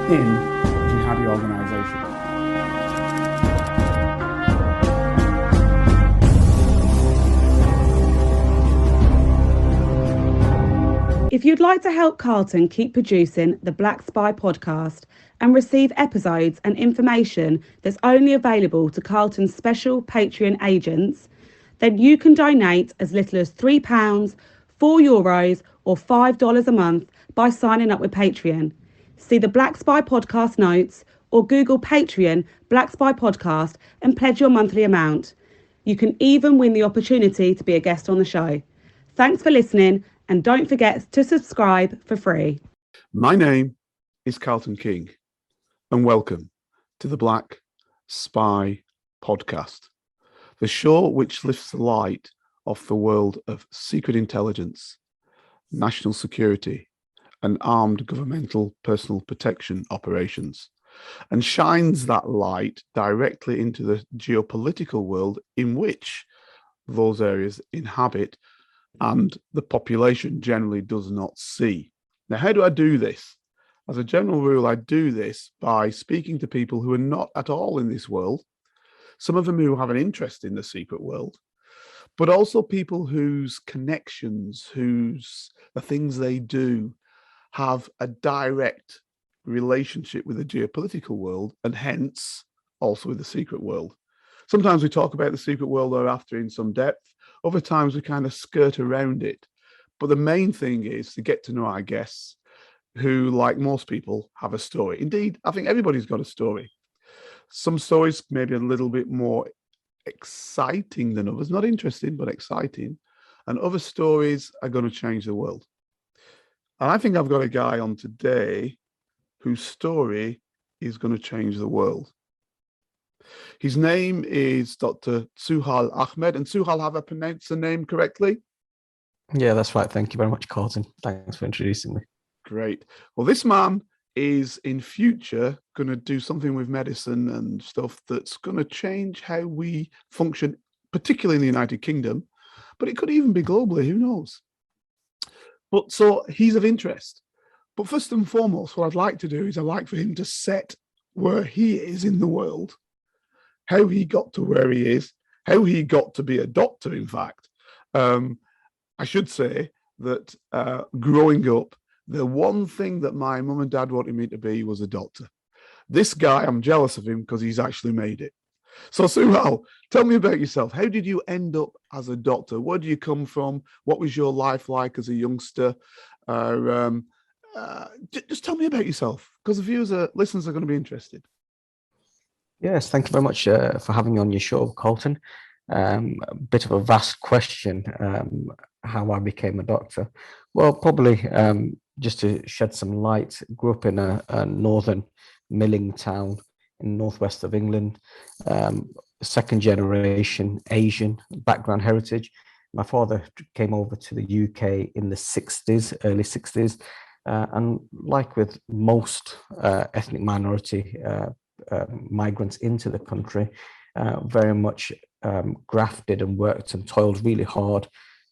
in jihadi organisation. If you'd like to help Carlton keep producing the Black Spy podcast and receive episodes and information that's only available to Carlton's special Patreon agents, then you can donate as little as £3, €4 or $5 a month by signing up with Patreon. See the Black Spy podcast notes or Google Patreon Black Spy podcast and pledge your monthly amount. You can even win the opportunity to be a guest on the show. Thanks for listening, and don't forget to subscribe for free. My name is Carlton King, and welcome to the Black Spy podcast, the show which lifts the light off the world of secret intelligence, national security, and armed governmental personal protection operations, and shines that light directly into the geopolitical world in which those areas inhabit and the population generally does not see. Now, how do I do this? As a general rule, I do this by speaking to people who are not at all in this world, some of them who have an interest in the secret world, but also people whose connections, the things they do have a direct relationship with the geopolitical world and hence also with the secret world. Sometimes we talk about the secret world thereafter in some depth. Other times we kind of skirt around it. But the main thing is to get to know our guests who, like most people, have a story. Indeed, I think everybody's got a story. Some stories maybe a little bit more exciting than others, not interesting, but exciting. And other stories are going to change the world. And I think I've got a guy on today whose story is going to change the world. His name is Dr. Suhel Ahmed. And Suhel, have I pronounced the name correctly? Yeah, that's right. Thank you very much, Carlton. Thanks for introducing me. Great. Well, this man is in future going to do something with medicine and stuff that's going to change how we function, particularly in the United Kingdom, but it could even be globally, who knows? But so he's of interest. But first and foremost, what I'd like to do is I'd like for him to set where he is in the world, how he got to where he is, how he got to be a doctor, in fact. I should say that growing up, the one thing that my mum and dad wanted me to be was a doctor. This guy, I'm jealous of him because he's actually made it. So Suhel, tell me about yourself. How did you end up as a doctor? Where do you come from? What was your life like as a youngster? Just tell me about yourself, because the listeners are going to be interested. Yes, thank you very much for having me on your show, Carlton. A bit of a vast question, how I became a doctor. Well, probably just to shed some light, grew up in a northern milling town in northwest of England, second generation Asian background heritage. My father came over to the UK in the 60s, early 60s, and like with most ethnic minority migrants into the country, very much grafted and worked and toiled really hard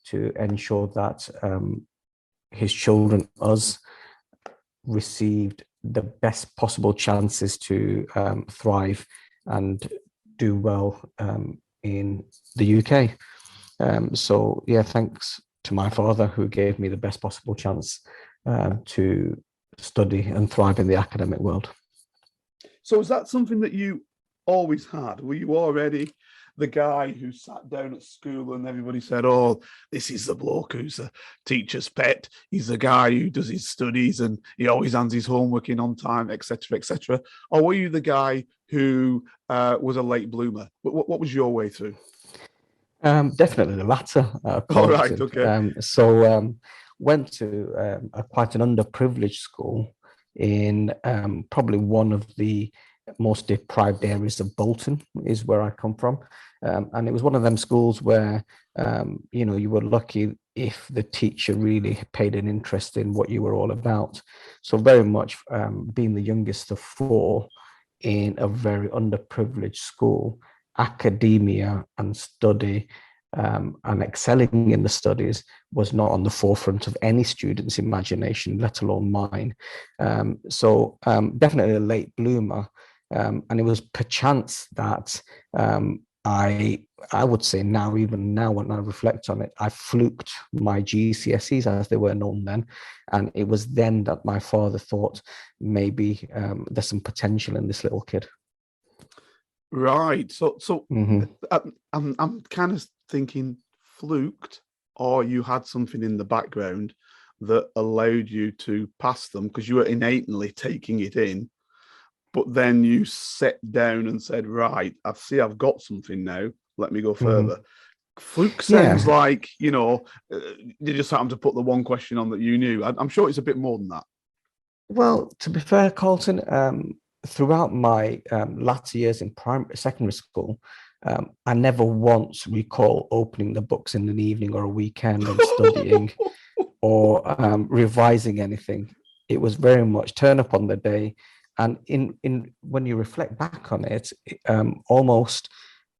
to ensure that his children, us, received the best possible chances to thrive and do well in the UK. So yeah, thanks to my father who gave me the best possible chance to study and thrive in the academic world. So is that something that you always had? Were you already the guy who sat down at school and everybody said, oh, this is the bloke who's a teacher's pet. He's the guy who does his studies and he always hands his homework in on time, etc., etc. Or were you the guy who was a late bloomer? What was your way through? Definitely the latter. All right, okay. Went to quite an underprivileged school in probably one of the most deprived areas of Bolton, is where I come from. And it was one of them schools where, you were lucky if the teacher really paid an interest in what you were all about. So very much being the youngest of four in a very underprivileged school, academia and study and excelling in the studies was not on the forefront of any student's imagination, let alone mine. So definitely a late bloomer. And it was perchance that I would say now, even now when I reflect on it, I fluked my GCSEs as they were known then. And it was then that my father thought maybe there's some potential in this little kid. Right. So I'm kind of thinking fluked, or you had something in the background that allowed you to pass them because you were innately taking it in. But then you sat down and said, right, I've got something now. Let me go further. Fluke sounds like, you just happened to put the one question on that you knew. I'm sure it's a bit more than that. Well, to be fair, Colton, throughout my latter years in secondary school, I never once recall opening the books in an evening or a weekend and studying or revising anything. It was very much turn up on the day. And in when you reflect back on it, almost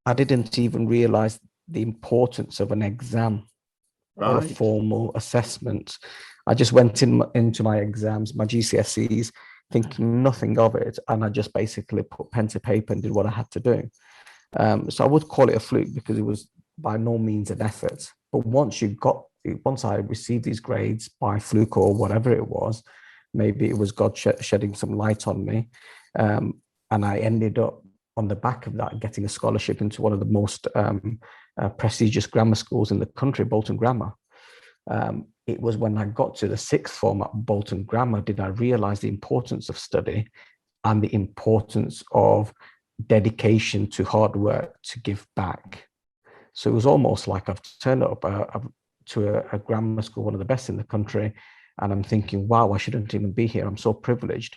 I didn't even realize the importance of an exam or a formal assessment. I just went into my exams, my GCSEs, thinking nothing of it, and I just basically put pen to paper and did what I had to do. So I would call it a fluke because it was by no means an effort. But once I received these grades by fluke or whatever it was, maybe it was God shedding some light on me. And I ended up on the back of that getting a scholarship into one of the most prestigious grammar schools in the country, Bolton Grammar. It was when I got to the sixth form at Bolton Grammar did I realize the importance of study and the importance of dedication to hard work to give back. So it was almost like I've turned up to a grammar school, one of the best in the country, and I'm thinking, wow, I shouldn't even be here. I'm so privileged.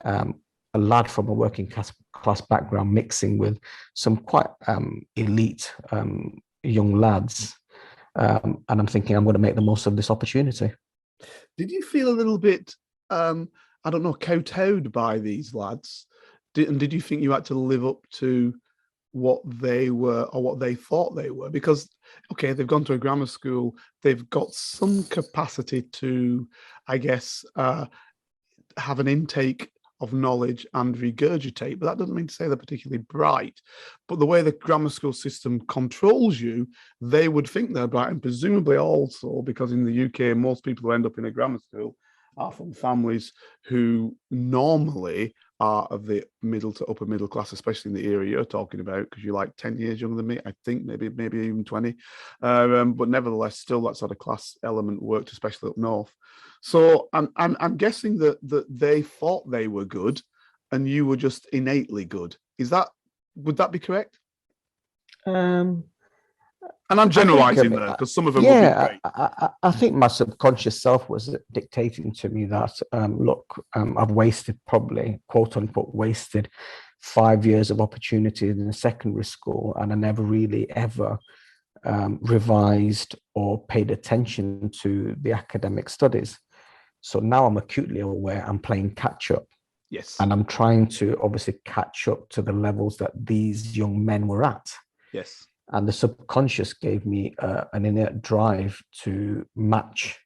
A lad from a working class background mixing with some quite elite young lads. And I'm thinking I'm going to make the most of this opportunity. Did you feel a little bit, kowtowed by these lads? Did you think you had to live up to what they were or what they thought they were? Because, okay, they've gone to a grammar school, they've got some capacity to, I guess, have an intake of knowledge and regurgitate, but that doesn't mean to say they're particularly bright. But the way the grammar school system controls you, they would think they're bright, and presumably also because in the UK, most people who end up in a grammar school are from families who normally are of the middle to upper middle class, especially in the era you're talking about, because you're like 10 years younger than me, I think, maybe even 20. But nevertheless, still that sort of class element worked, especially up north. So I'm guessing that they thought they were good and you were just innately good. Would that be correct? And I'm generalizing there because some of them would be great. I think my subconscious self was dictating to me that, look, I've wasted probably, quote unquote, wasted 5 years of opportunity in secondary school, and I never really ever revised or paid attention to the academic studies. So now I'm acutely aware I'm playing catch up. Yes. And I'm trying to obviously catch up to the levels that these young men were at. Yes. And the subconscious gave me an innate drive to match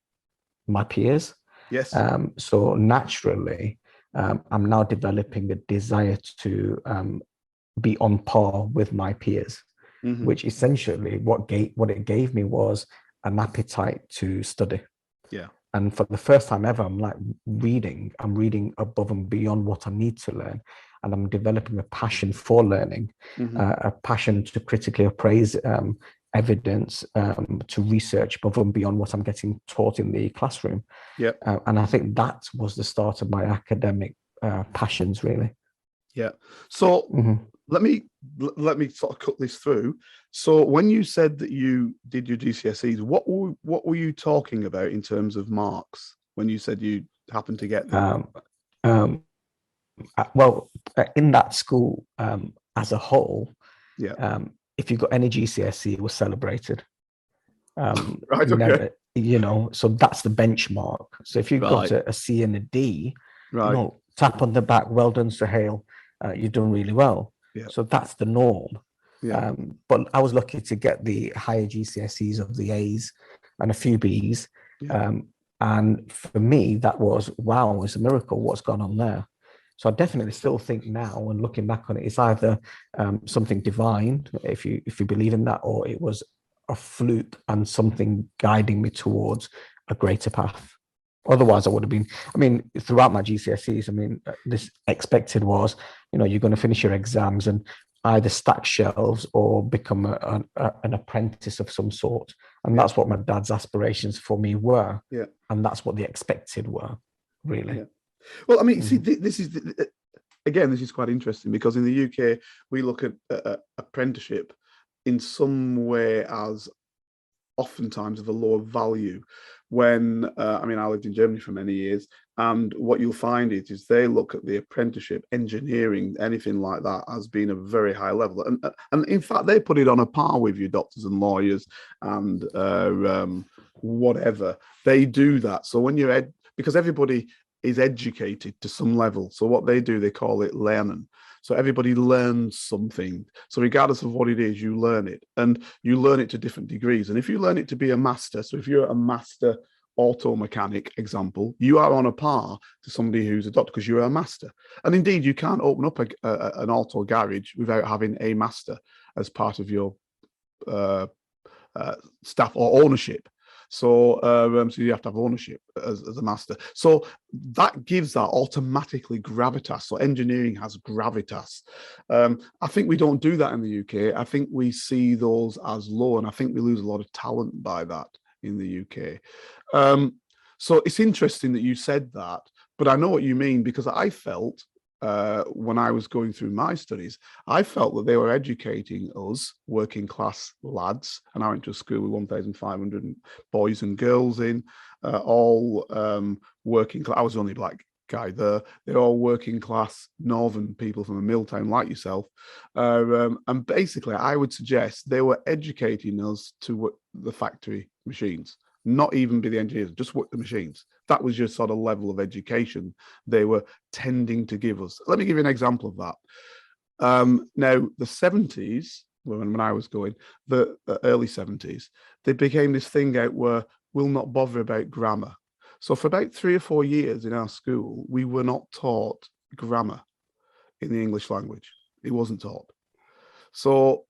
my peers. Yes. So naturally, I'm now developing a desire to be on par with my peers, which essentially what it gave me was an appetite to study. Yeah. And for the first time ever, I'm reading above and beyond what I need to learn. And I'm developing a passion for learning, a passion to critically appraise evidence, to research above and beyond what I'm getting taught in the classroom. Yeah. And I think that was the start of my academic passions, really. Yeah. So let me sort of cut this through. So when you said that you did your GCSEs, what were you talking about in terms of marks when you said you happened to get them? Well, in that school as a whole, if you got any GCSE, it was celebrated. Right. Okay. So that's the benchmark. So if you got a C and a D, tap on the back, well done, Suhel, you've done really well. Yeah. So that's the norm. Yeah. But I was lucky to get the higher GCSEs of the A's and a few B's. Yeah. And for me, that was, wow, it's a miracle what's gone on there. So I definitely still think now, and looking back on it, it's either something divine, if you believe in that, or it was a fluke and something guiding me towards a greater path. Otherwise, I would have been, I mean, throughout my GCSEs, I mean, this expected was, you're going to finish your exams and either stack shelves or become an apprentice of some sort. And that's what my dad's aspirations for me were. Yeah. And that's what the expected were, really. Yeah. Well, I mean, see, this is, again, this is quite interesting because in the UK, we look at apprenticeship in some way as oftentimes of a lower value when, I mean, I lived in Germany for many years, and what you'll find is they look at the apprenticeship, engineering, anything like that as being a very high level. And in fact, they put it on a par with your doctors and lawyers and whatever. They do that. So when you're, because everybody is educated to some level. So what they do, they call it lernen. So everybody learns something. So regardless of what it is, you learn it, and you learn it to different degrees. And if you learn it to be a master, so if you're a master auto mechanic, example, you are on a par to somebody who's a doctor because you're a master. And indeed, you can't open up an auto garage without having a master as part of your staff or ownership. So, so you have to have ownership as a master. So that gives that automatically gravitas. So engineering has gravitas. I think we don't do that in the UK. I think we see those as low, and I think we lose a lot of talent by that in the UK. So it's interesting that you said that, but I know what you mean, because I felt when I was going through my studies, I felt that they were educating us working class lads, and I went to a school with 1,500 boys and girls in, all working class. I was the only black guy there. They're all working class northern people from a mill town like yourself, and basically I would suggest they were educating us to work the factory machines, not even be the engineers, just work the machines. That was your sort of level of education they were tending to give us. Let me give you an example of that. Now, the 70s, when I was going, the early 70s, they became this thing out where we'll not bother about grammar. So for about 3 or 4 years in our school, we were not taught grammar in the English language. It wasn't taught. So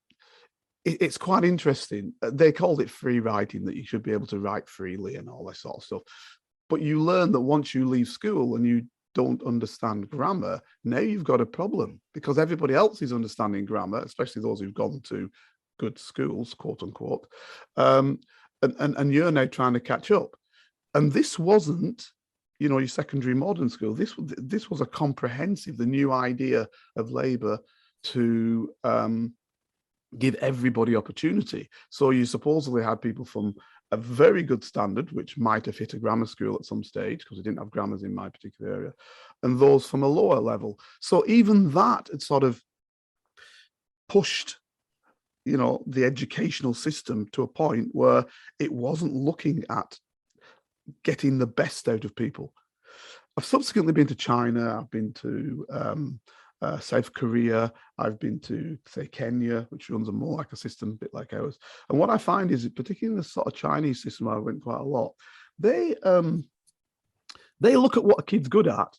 it's quite interesting. They called it free writing, that you should be able to write freely and all that sort of stuff. But you learn that once you leave school and you don't understand grammar, now you've got a problem, because everybody else is understanding grammar, especially those who've gone to good schools, quote unquote. And you're now trying to catch up. And this wasn't, your secondary modern school. This was a comprehensive, the new idea of Labour to give everybody opportunity. So you supposedly had people from a very good standard, which might have hit a grammar school at some stage, because we didn't have grammars in my particular area, and those from a lower level. So even that had sort of pushed, the educational system to a point where it wasn't looking at getting the best out of people. I've subsequently been to China. I've been to South Korea. I've been to, say, Kenya, which runs a more like a system, a bit like ours. And what I find is, particularly in the sort of Chinese system, I went quite a lot. They look at what a kid's good at,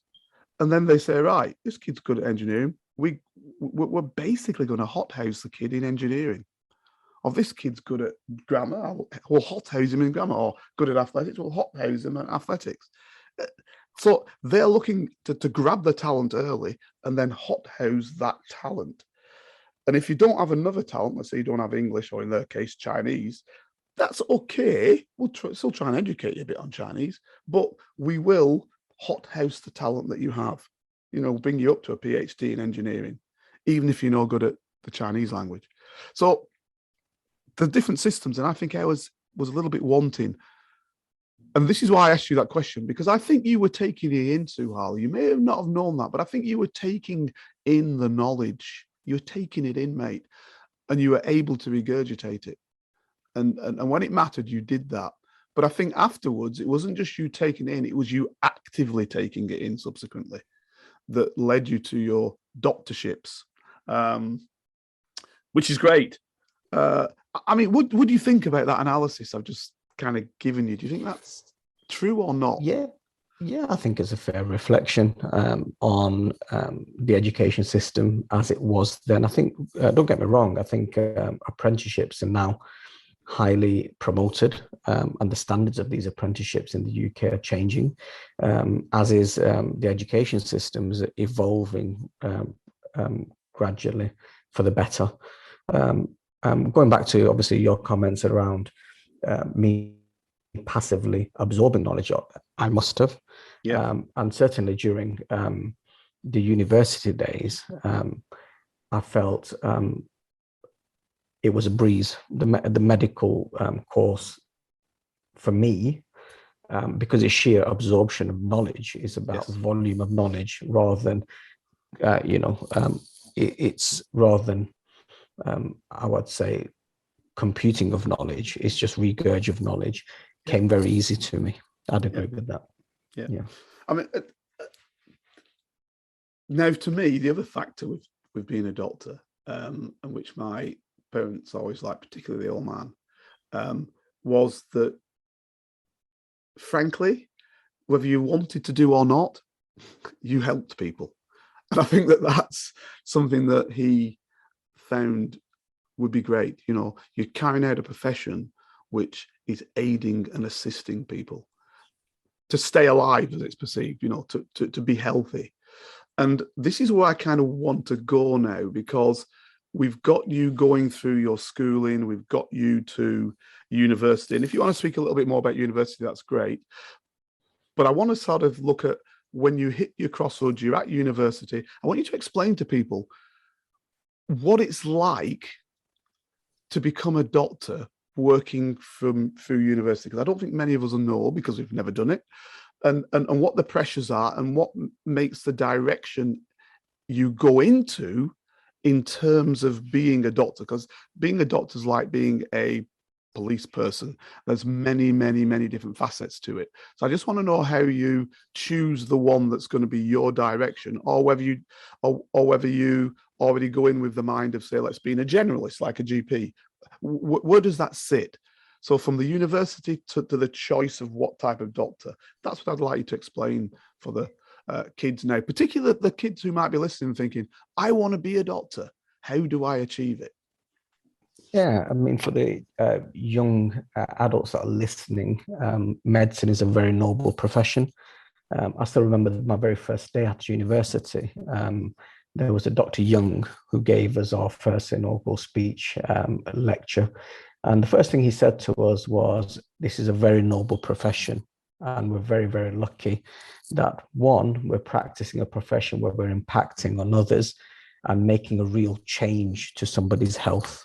and then they say, right, this kid's good at engineering. We're basically going to hothouse the kid in engineering. Or this kid's good at grammar, we'll hothouse him in grammar. Or good at athletics, we'll hothouse him in athletics. So they're looking to grab the talent early and then hothouse that talent. And if you don't have another talent, let's say you don't have English, or in their case, Chinese, that's okay. We'll still try and educate you a bit on Chinese, but we will hothouse the talent that you have. Bring you up to a PhD in engineering, even if you're no good at the Chinese language. So the different systems, and I think I was a little bit wanting. And this is why I asked you that question, because I think you were taking it in, Suhel. You may not have known that, but I think you were taking in the knowledge. You were taking it in, mate, and you were able to regurgitate it. And when it mattered, you did that. But I think afterwards, it wasn't just you taking it in, it was you actively taking it in subsequently that led you to your doctorships, which is great. I mean, would you think about that analysis I've just kind of given you? Do you think that's true or not? Yeah, I think it's a fair reflection on the education system as it was then. I think, don't get me wrong, I think apprenticeships are now highly promoted, and the standards of these apprenticeships in the UK are changing, as is the education systems evolving gradually for the better. Going back to obviously your comments around me passively absorbing knowledge, I must have. Yeah. And certainly during the university days, I felt it was a breeze. The medical course for me, because it's sheer absorption of knowledge, is about volume of knowledge rather than, it's rather than, I would say, computing of knowledge. It's just regurg of knowledge. Came very easy to me. I'd agree with that. Yeah. I mean, now to me, the other factor with being a doctor, and which my parents always liked, particularly the old man, was that, frankly, whether you wanted to do or not, you helped people. And I think that that's something that he found would be great. You know, you're carrying out a profession which is aiding and assisting people to stay alive, as it's perceived, you know, to be healthy. And this is where I kind of want to go now, because we've got you going through your schooling, we've got you to university. And if you want to speak a little bit more about university, that's great. But I want to sort of look at when you hit your crossroads, you're at university. I want you to explain to people what it's like to become a doctor working through university, because I don't think many of us know, because we've never done it, and what the pressures are and what makes the direction you go into in terms of being a doctor. Because being a doctor is like being a police person. There's many, many, many different facets to it. So I just want to know how you choose the one that's going to be your direction, or whether you already go in with the mind of, say, let's be a generalist like a GP. Where does that sit? So from the university to the choice of what type of doctor, that's what I'd like you to explain for the kids now, particularly the kids who might be listening and thinking, I want to be a doctor. How do I achieve it? Yeah, I mean, for the young adults that are listening, medicine is a very noble profession. I still remember my very first day at university. There was a Dr. Young who gave us our first inaugural speech lecture. And the first thing he said to us was, this is a very noble profession. And we're very, very lucky that, one, we're practicing a profession where we're impacting on others and making a real change to somebody's health.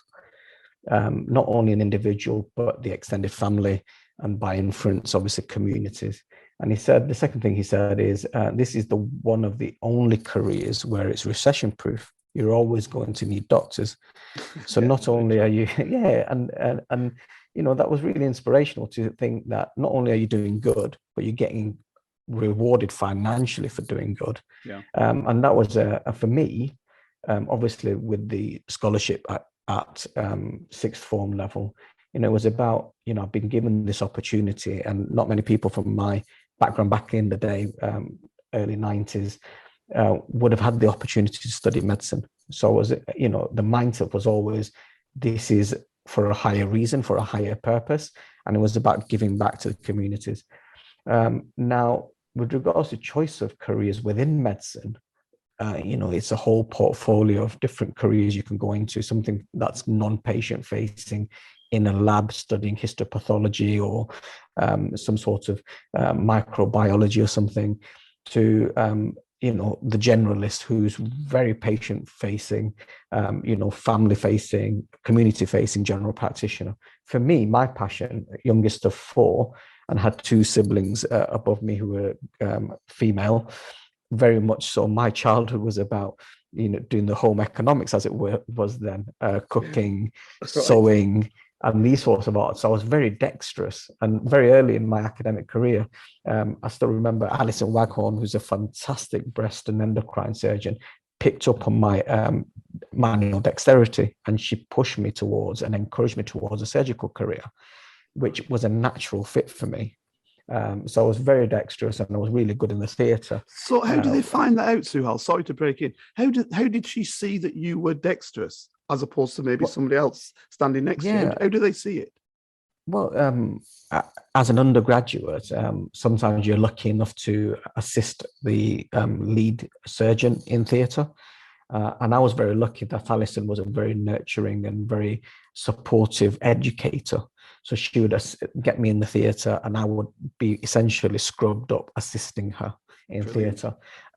Not only an individual, but the extended family, and by inference, obviously, communities. And he said, the second thing he said is, this is one of the only careers where it's recession proof. You're always going to need doctors. So not only are you, and you know, that was really inspirational to think that not only are you doing good, but you're getting rewarded financially for doing good. Yeah. And that was for me, obviously, with the scholarship at sixth form level, you know, it was about, you know, I've been given this opportunity, and not many people from my background back in the day, early 90s, would have had the opportunity to study medicine. So was it, you know, the mindset was always, this is for a higher reason, for a higher purpose, and it was about giving back to the communities. Now, with regards to choice of careers within medicine, you know, it's a whole portfolio of different careers you can go into, something that's non-patient facing in a lab studying histopathology or some sort of microbiology or something, to, you know, the generalist who's very patient facing, you know, family facing, community facing general practitioner. For me, my passion, youngest of 4, and had 2 siblings above me who were female, very much so my childhood was about, you know, doing the home economics, as it was then, cooking, sewing, and these sorts of arts. So I was very dexterous, and very early in my academic career, I still remember Alison Waghorn, who's a fantastic breast and endocrine surgeon, picked up on my manual dexterity, and she pushed me towards and encouraged me towards a surgical career, which was a natural fit for me. So I was very dexterous, and I was really good in the theatre. So how did they find that out, Suhel? Sorry to break in. How did she see that you were dexterous as opposed to maybe somebody else standing next to you? How do they see it? Well, as an undergraduate, sometimes you're lucky enough to assist the lead surgeon in theatre. And I was very lucky that Alison was a very nurturing and very supportive educator. So she would get me in the theatre, and I would be essentially scrubbed up assisting her in theatre.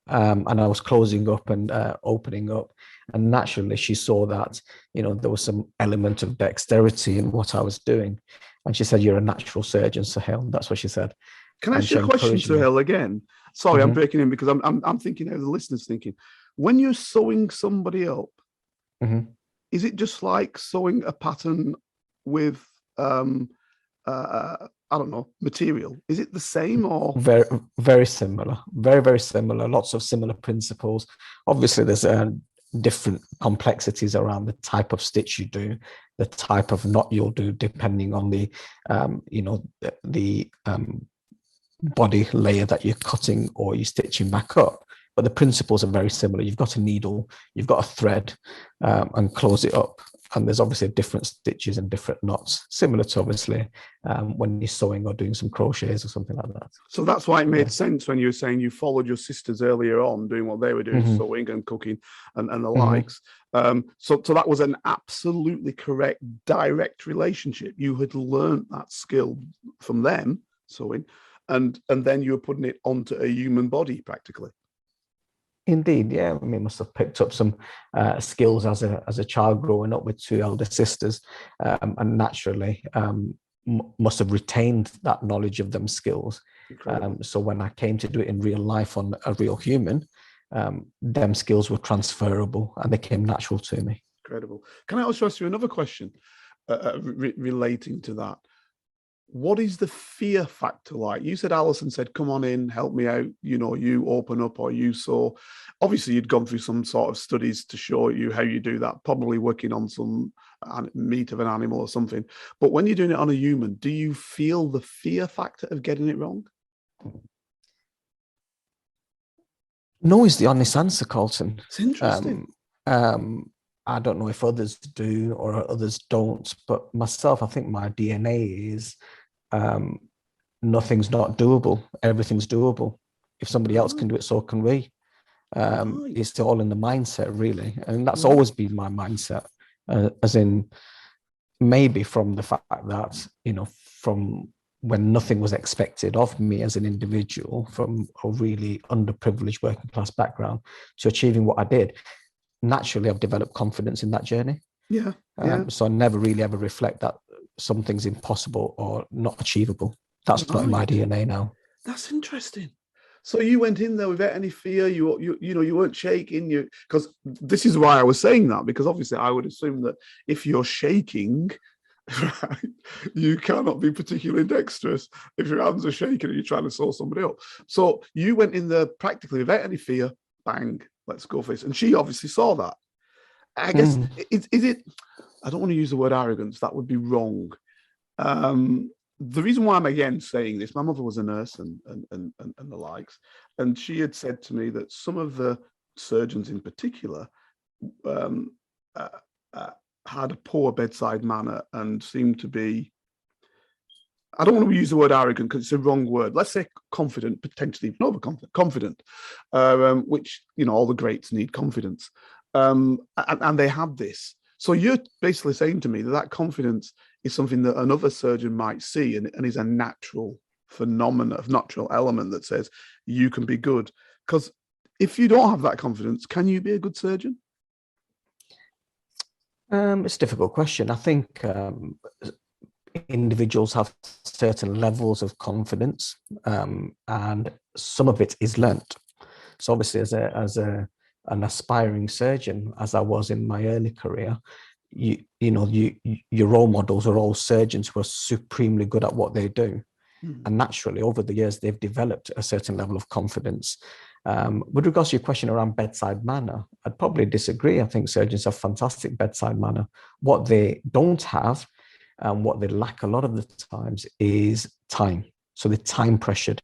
And I was closing up and opening up. And naturally, she saw that, there was some element of dexterity in what I was doing. And she said, "You're a natural surgeon, Suhel." That's what she said. Can I ask you a question, Suhel, again? Sorry, I'm breaking in because I'm thinking how the listener's thinking. When you're sewing somebody up, is it just like sewing a pattern with, I don't know, material? Is it the same or? Very, very similar. Very, very similar. Lots of similar principles. Obviously, there's different complexities around the type of stitch you do, the type of knot you'll do, depending on the, the body layer that you're cutting or you're stitching back up. But the principles are very similar. You've got a needle, you've got a thread, and close it up. And there's obviously different stitches and different knots, similar to obviously when you're sewing or doing some crochets or something like that. So that's why it made sense when you were saying you followed your sisters earlier on, doing what they were doing, sewing and cooking and the likes. So that was an absolutely correct, direct relationship. You had learned that skill from them, sewing, and then you were putting it onto a human body practically. Indeed, yeah. I mean, must have picked up some skills as a child growing up with two elder sisters, and naturally must have retained that knowledge of them skills. So when I came to do it in real life on a real human, them skills were transferable and they came natural to me. Incredible. Can I also ask you another question relating to that? What is the fear factor like? You said Alison said, "Come on in, help me out. You open up or you saw." Obviously, you'd gone through some sort of studies to show you how you do that, probably working on some meat of an animal or something. But when you're doing it on a human, do you feel the fear factor of getting it wrong? No is the honest answer, Colton. It's interesting. I don't know if others do or others don't, but myself, I think my DNA is nothing's not doable. Everything's doable. If somebody else can do it, so can we. It's all in the mindset, really. And that's always been my mindset, as in maybe from the fact that, from when nothing was expected of me as an individual, from a really underprivileged working class background to achieving what I did, naturally I've developed confidence in that journey. So I never really ever reflect that something's impossible or not achievable. That's not in my DNA now. That's interesting. So you went in there without any fear. You weren't shaking. Because this is why I was saying that, because obviously I would assume that if you're shaking, right, you cannot be particularly dexterous if your hands are shaking and you're trying to sew somebody up. So you went in there practically without any fear. Bang, let's go for this. And she obviously saw that. I guess is it? I don't want to use the word arrogance. That would be wrong. The reason why I'm again saying this, my mother was a nurse and the likes, and she had said to me that some of the surgeons in particular had a poor bedside manner and seemed to be, I don't want to use the word arrogant because it's a wrong word. Let's say confident, potentially even overconfident, confident, which, all the greats need confidence. And they have this. So you're basically saying to me that confidence is something that another surgeon might see and is a natural phenomenon, of natural element that says you can be good. Because if you don't have that confidence, can you be a good surgeon? It's a difficult question. I think individuals have certain levels of confidence, and some of it is learnt. So obviously, as an aspiring surgeon, as I was in my early career, your role models are all surgeons who are supremely good at what they do, and naturally over the years they've developed a certain level of confidence. With regards to your question around bedside manner, I'd probably disagree. I think surgeons have fantastic bedside manner. What they don't have, and what they lack a lot of the times, is time. So they're time pressured.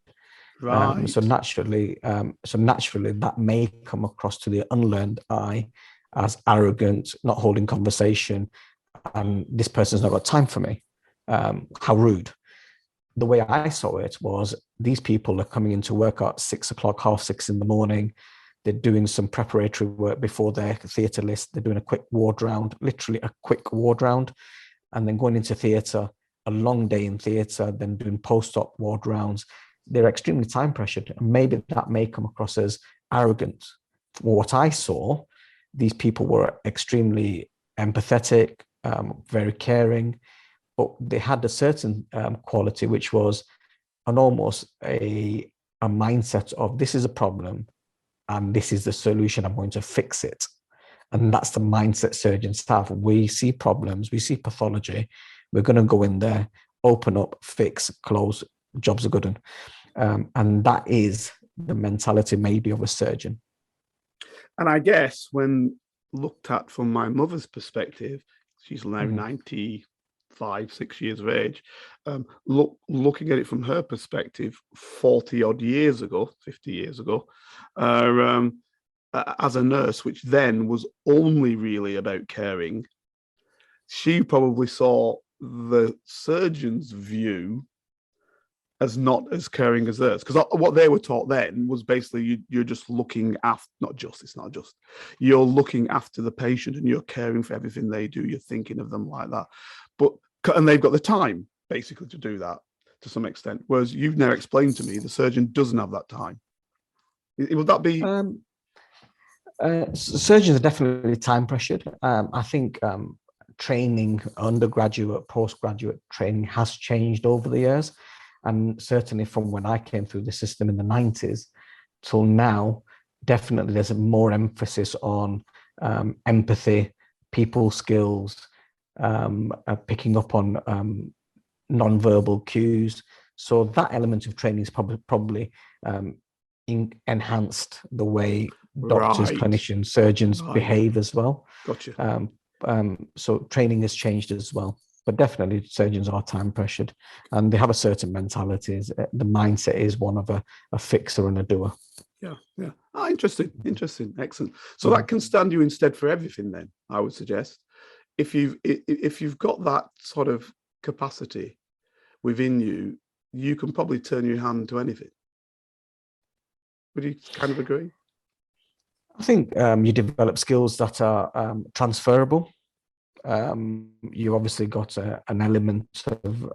Right. So naturally, that may come across to the unlearned eye as arrogant, not holding conversation, and this person's not got time for me. How rude. The way I saw it was, these people are coming into work at 6 o'clock, 6:30 in the morning. They're doing some preparatory work before their theatre list. They're doing a quick ward round, literally a quick ward round, and then going into theatre, a long day in theatre, then doing post-op ward rounds. They're extremely time pressured, and maybe that may come across as arrogant. For what I saw, these people were extremely empathetic, very caring, but they had a certain quality, which was almost a mindset of, this is a problem and this is the solution, I'm going to fix it. And that's the mindset surgeons have. We see problems, we see pathology, we're going to go in there, open up, fix, close, jobs are good. And that is the mentality maybe of a surgeon. And I guess when looked at from my mother's perspective, she's now 95, 6 years of age, looking at it from her perspective 40 odd years ago, 50 years ago, as a nurse, which then was only really about caring, she probably saw the surgeon's view as not as caring as theirs, because what they were taught then was basically you're just looking after, it's not just, you're looking after the patient and you're caring for everything they do, you're thinking of them like that, and they've got the time basically to do that to some extent, whereas you've now explained to me the surgeon doesn't have that time. Would that be? Surgeons are definitely time pressured. I think training, undergraduate, postgraduate training has changed over the years. And certainly from when I came through the system in the 90s till now, definitely there's a more emphasis on empathy, people skills, picking up on non-verbal cues. So that element of training is probably enhanced the way doctors, clinicians, surgeons behave as well. Gotcha. So training has changed as well. But definitely surgeons are time pressured and they have a certain mentality. The mindset is one of a fixer and a doer. Yeah. Interesting. Excellent. So that can stand you instead for everything then, I would suggest. If you've got that sort of capacity within you, you can probably turn your hand to anything. Would you kind of agree? I think you develop skills that are transferable. You obviously got an element of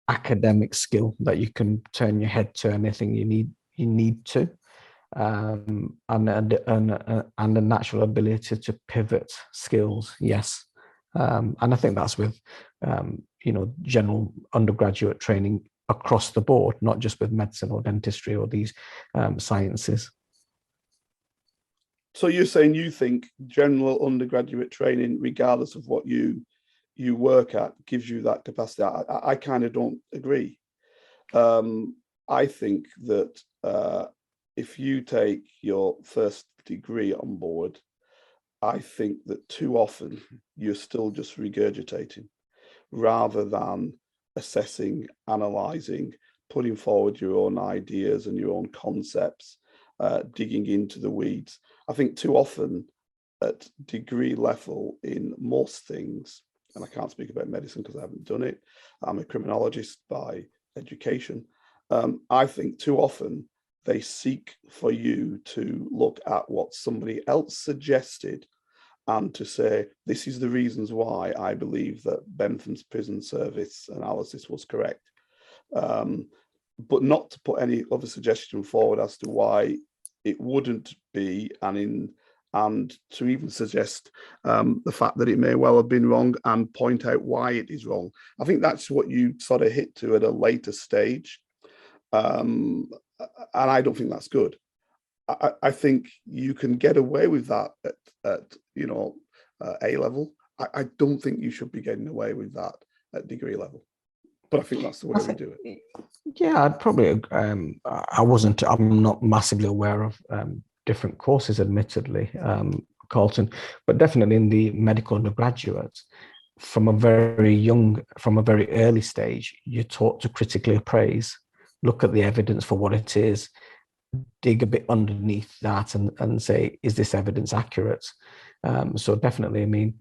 academic skill that you can turn your head to anything you need to, and a natural ability to pivot skills. Yes, and I think that's with general undergraduate training across the board, not just with medicine or dentistry or these sciences. So you're saying you think general undergraduate training, regardless of what you work at, gives you that capacity? I kind of don't agree. I think that if you take your first degree on board, I think that too often you're still just regurgitating rather than assessing, analysing, putting forward your own ideas and your own concepts, digging into the weeds. I think too often at degree level in most things, and I can't speak about medicine because I haven't done it, I'm a criminologist by education, I think too often they seek for you to look at what somebody else suggested and to say, this is the reasons why I believe that Bentham's prison service analysis was correct, but not to put any other suggestion forward as to why it wouldn't be, and to even suggest the fact that it may well have been wrong and point out why it is wrong. I think that's what you sort of hit to at a later stage, and I don't think that's good. I think you can get away with that at A level. I don't think you should be getting away with that at degree level. but I think that's the way we do it. Yeah, I'd probably. I'm not massively aware of different courses, admittedly, Carlton, but definitely in the medical undergraduates, from a very early stage, you're taught to critically appraise, look at the evidence for what it is, dig a bit underneath that, and say, is this evidence accurate? So definitely, I mean,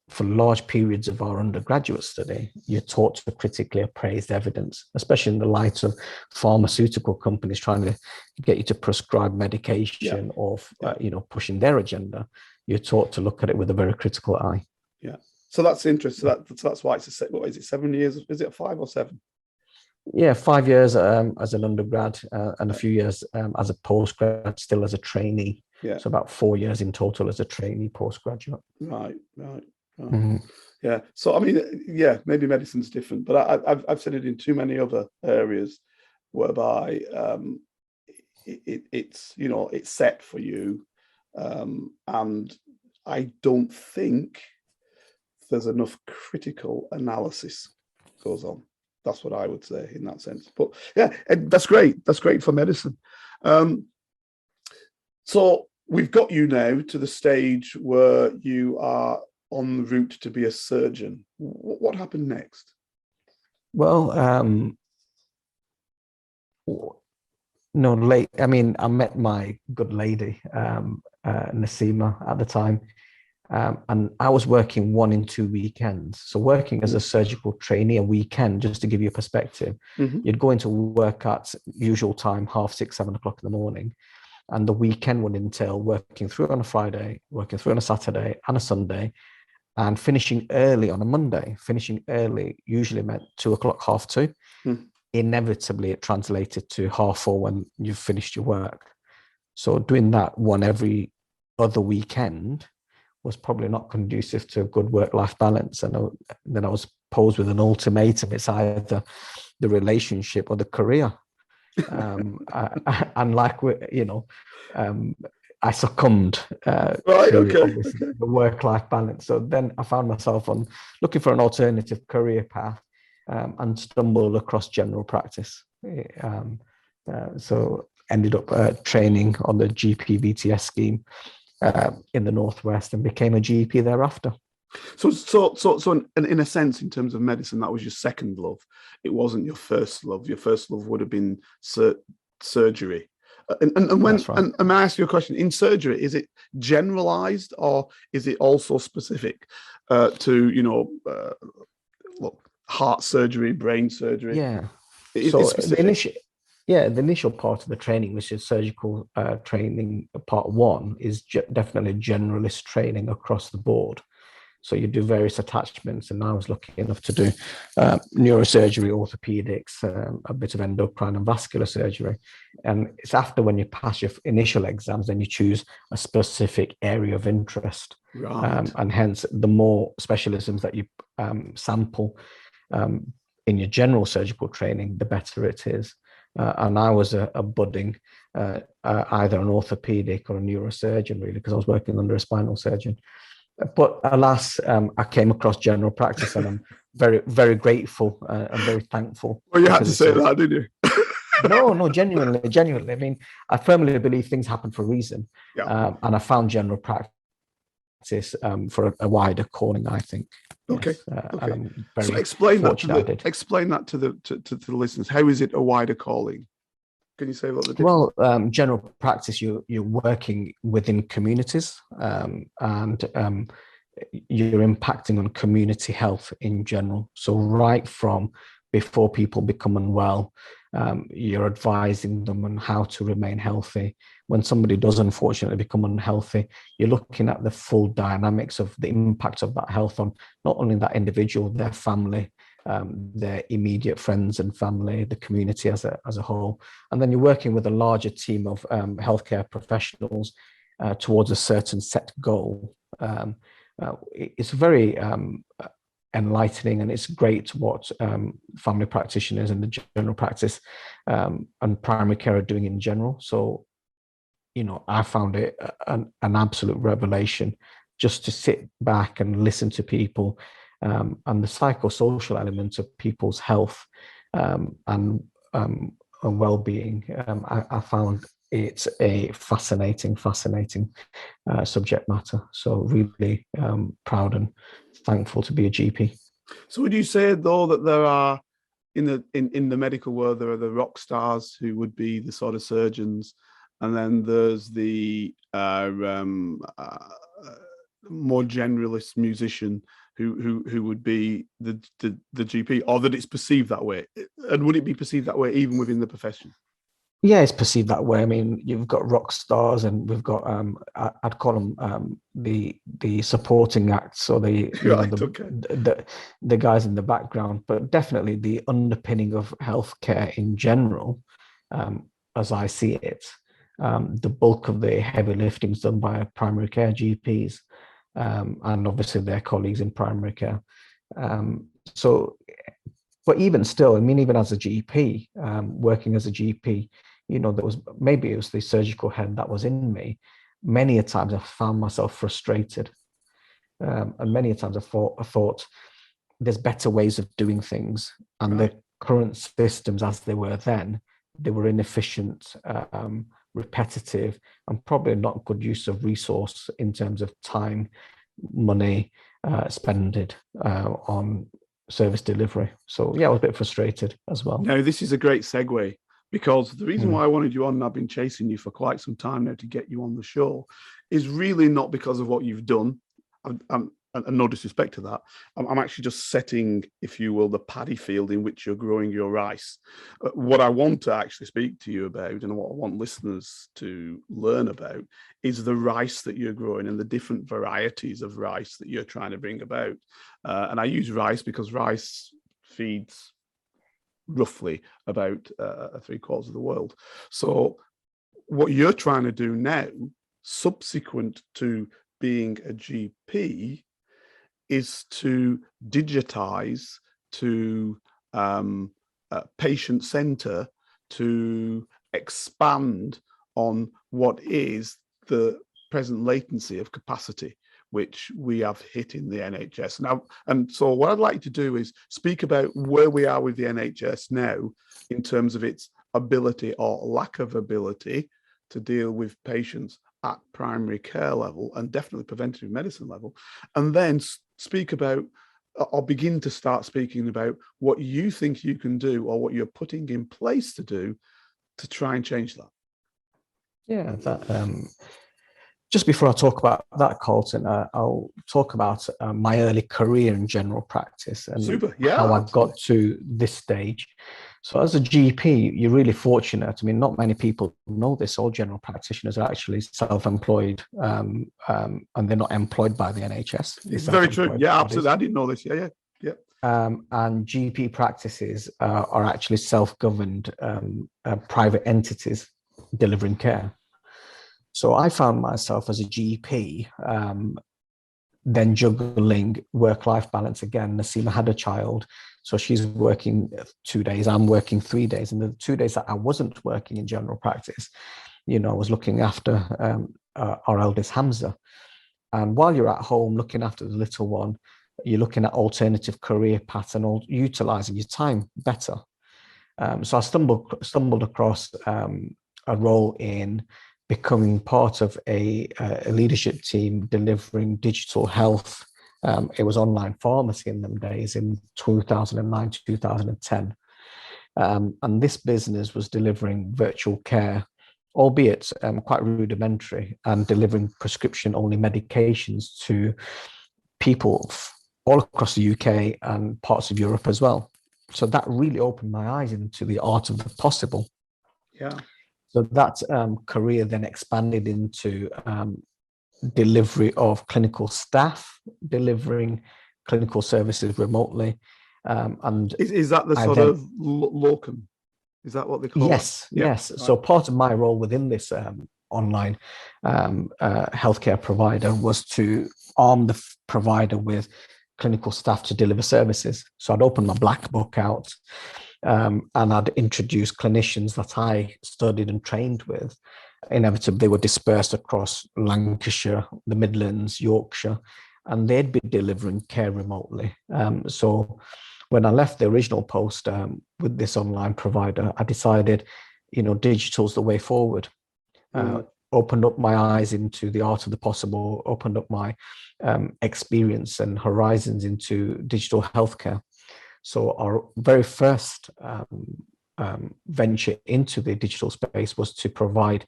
for large periods of our undergraduate study, you're taught to critically appraise the evidence, especially in the light of pharmaceutical companies trying to get you to prescribe medication or pushing their agenda. You're taught to look at it with a very critical eye. Yeah. So that's interesting. That's why it's what is it, 7 years? Is it 5 or 7? Yeah, 5 years as an undergrad and a few years as a postgrad, still as a trainee. Yeah. So about 4 years in total as a trainee postgraduate. Right. Mm-hmm. Yeah. So I mean, yeah, maybe medicine's different, but I've said it in too many other areas whereby it's it's set for you, and I don't think there's enough critical analysis goes on. That's what I would say in that sense. But yeah, that's great. That's great for medicine. So we've got you now to the stage where you are on the route to be a surgeon. What happened next? Well, I mean, I met my good lady, Nasima, at the time. And I was working 1 in 2 weekends. So working as a surgical trainee a weekend, just to give you a perspective, you'd go into work at usual time, 6:30, 7 o'clock in the morning. And the weekend would entail working through on a Friday, working through on a Saturday and a Sunday, and finishing early on a Monday. Finishing early usually meant 2 o'clock, 2:30. Inevitably, it translated to 4:30 when you've finished your work. So doing that one every other weekend was probably not conducive to a good work-life balance. And then I was posed with an ultimatum. It's either the relationship or the career. And like, I succumbed to the work-life balance. So then I found myself looking for an alternative career path and stumbled across general practice. So ended up training on the GP VTS scheme in the Northwest and became a GP thereafter. So in a sense, in terms of medicine, that was your second love. It wasn't your first love. Your first love would have been surgery. And when right. and may I ask you a question? In surgery, is it generalized or is it also specific to heart surgery, brain surgery? Yeah. So the initial part of the training, which is surgical training, part 1, is definitely generalist training across the board. So you do various attachments, and I was lucky enough to do neurosurgery, orthopedics, a bit of endocrine and vascular surgery. And it's after when you pass your initial exams, then you choose a specific area of interest. Right. And hence, the more specialisms that you sample in your general surgical training, the better it is. And I was a budding, either an orthopedic or a neurosurgeon, really, because I was working under a spinal surgeon. But alas, I came across general practice, and I'm very, very grateful and very thankful. Well, you had to say that, didn't you? No, genuinely. I mean, I firmly believe things happen for a reason. Yeah. And I found general practice for a wider calling, I think. Okay. Yes, okay. So explain that to the listeners. How is it a wider calling? Can you say what the difference? Well, general practice, you're working within communities, and you're impacting on community health in general. So right from before people become unwell, you're advising them on how to remain healthy. When somebody does unfortunately become unhealthy, you're looking at the full dynamics of the impact of that health on not only that individual, their family, their immediate friends and family, the community as a whole. And then you're working with a larger team of healthcare professionals towards a certain set goal. It's very enlightening, and it's great what family practitioners and the general practice and primary care are doing in general. So, I found it an absolute revelation just to sit back and listen to people and the psychosocial elements of people's health and well-being. I found it's a fascinating subject matter. So really proud and thankful to be a GP. So would you say, though, that there are in the medical world, there are the rock stars who would be the sort of surgeons, and then there's the more generalist musician who would be the GP, or that it's perceived that way? And would it be perceived that way even within the profession? Yeah, it's perceived that way. I mean, you've got rock stars, and we've got I'd call them the supporting acts, or the guys in the background. But definitely the underpinning of healthcare in general, as I see it, the bulk of the heavy lifting is done by primary care GPs, and obviously their colleagues in primary care. But even still, I mean, even as a GP, working as a GP, you know, it was the surgical head that was in me. Many a times I found myself frustrated. And many a times I thought there's better ways of doing things. And the current systems as they were then, they were inefficient, repetitive, and probably not good use of resource in terms of time, money spended on service delivery. So yeah, I was a bit frustrated as well. Now, this is a great segue, because the reason why I wanted you on, and I've been chasing you for quite some time now to get you on the show, is really not because of what you've done. And no disrespect to that. I'm actually just setting, if you will, the paddy field in which you're growing your rice. What I want to actually speak to you about, and what I want listeners to learn about, is the rice that you're growing and the different varieties of rice that you're trying to bring about. And I use rice because rice feeds roughly about 3/4 of the world. So what you're trying to do now, subsequent to being a GP, is to digitize, to patient center, to expand on what is the present latency of capacity, which we have hit in the NHS now. And so what I'd like to do is speak about where we are with the NHS now in terms of its ability or lack of ability to deal with patients at primary care level, and definitely preventative medicine level, and then speak about, or begin to start speaking about, what you think you can do, or what you're putting in place to do to try and change that. Yeah, just before I talk about that, Colton, I'll talk about my early career in general practice and how I got to this stage. So as a GP, you're really fortunate. I mean, not many people know this. All general practitioners are actually self-employed, and they're not employed by the NHS. It's very true. Yeah, absolutely. I didn't know this. Yeah. And GP practices are actually self-governed private entities delivering care. So I found myself as a GP then juggling work-life balance again. Nasima had a child, so she's working 2 days, I'm working 3 days. And the 2 days that I wasn't working in general practice, you know, I was looking after our eldest Hamza. And while you're at home looking after the little one, you're looking at alternative career paths and utilizing your time better. So I stumbled across a role in becoming part of a leadership team delivering digital health. It was online pharmacy in them days in 2009 to 2010. And this business was delivering virtual care, albeit quite rudimentary, and delivering prescription-only medications to people all across the UK and parts of Europe as well. So that really opened my eyes into the art of the possible. Yeah. So that career then expanded into delivery of clinical staff, delivering clinical services remotely. And is that the sort of locum? Is that what they call it? Yes. Right. So part of my role within this online healthcare provider was to arm the provider with clinical staff to deliver services. So I'd open my black book out, and I'd introduce clinicians that I studied and trained with. Inevitably, they were dispersed across Lancashire, the Midlands, Yorkshire, and they'd be delivering care remotely. So when I left the original post with this online provider, I decided, digital's the way forward. Opened up my eyes into the art of the possible, opened up my experience and horizons into digital healthcare. So our very first venture into the digital space was to provide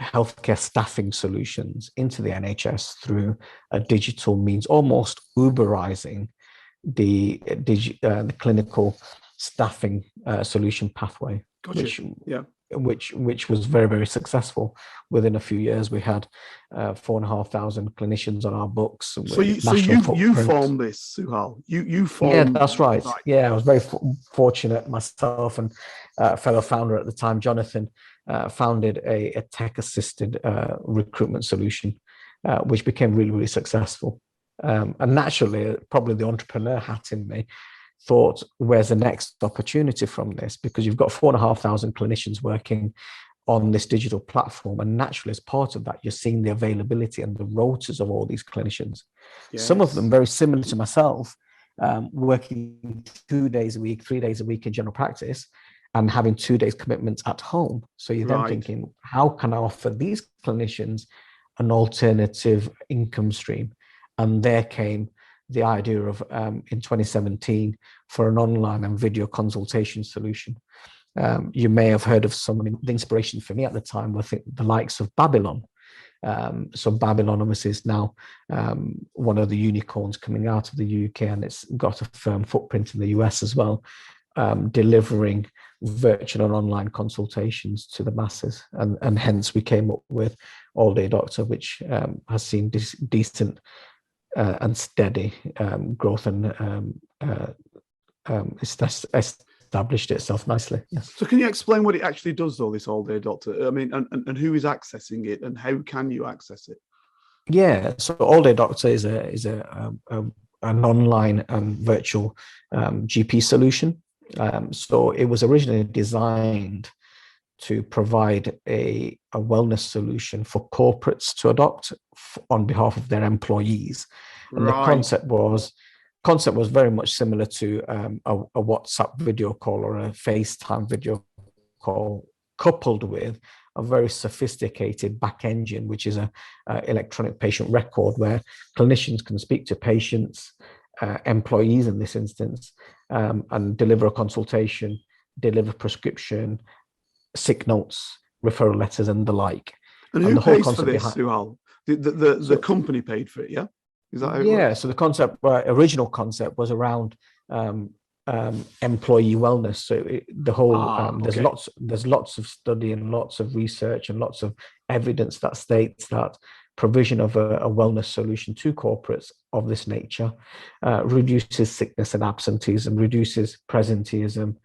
healthcare staffing solutions into the NHS through a digital means, almost Uberizing the clinical staffing solution pathway, which was very, very successful. Within a few years, we had 4,500 clinicians on our books. So you formed this, Suhel. You formed. Yeah, that's right. Yeah, I was very fortunate myself, and fellow founder at the time, Jonathan, founded a tech-assisted recruitment solution, which became really, really successful. And naturally, probably the entrepreneur hat in me thought, where's the next opportunity from this? Because you've got 4,500 clinicians working on this digital platform. And naturally, as part of that, you're seeing the availability and the rotas of all these clinicians. Yes. Some of them very similar to myself, working 2 days a week, 3 days a week in general practice, and having 2 days commitments at home. So you're then thinking, how can I offer these clinicians an alternative income stream? And there came the idea of, in 2017, for an online and video consultation solution. You may have heard of some of the inspiration for me at the time was the likes of Babylon. So Babylon obviously is now one of the unicorns coming out of the UK, and it's got a firm footprint in the US as well, delivering virtual and online consultations to the masses. And hence we came up with All Day Doctor, which has seen decent and steady growth, and established itself nicely. Yes. So can you explain what it actually does, though, this All Day Doctor? I mean, and who is accessing it, and how can you access it? Yeah, so All Day Doctor is an online virtual GP solution. So it was originally designed to provide a wellness solution for corporates to adopt on behalf of their employees. And the concept was very much similar to a WhatsApp video call or a FaceTime video call, coupled with a very sophisticated back engine, which is a electronic patient record, where clinicians can speak to patients, employees in this instance, and deliver a consultation, deliver prescription, sick notes, referral letters, and the like. And who pays for this, Suhel? The company paid for it, yeah? Is that how it works? So the original concept was around employee wellness. So there's lots of study and lots of research and lots of evidence that states that provision of a wellness solution to corporates of this nature reduces sickness and absenteeism, reduces presenteeism,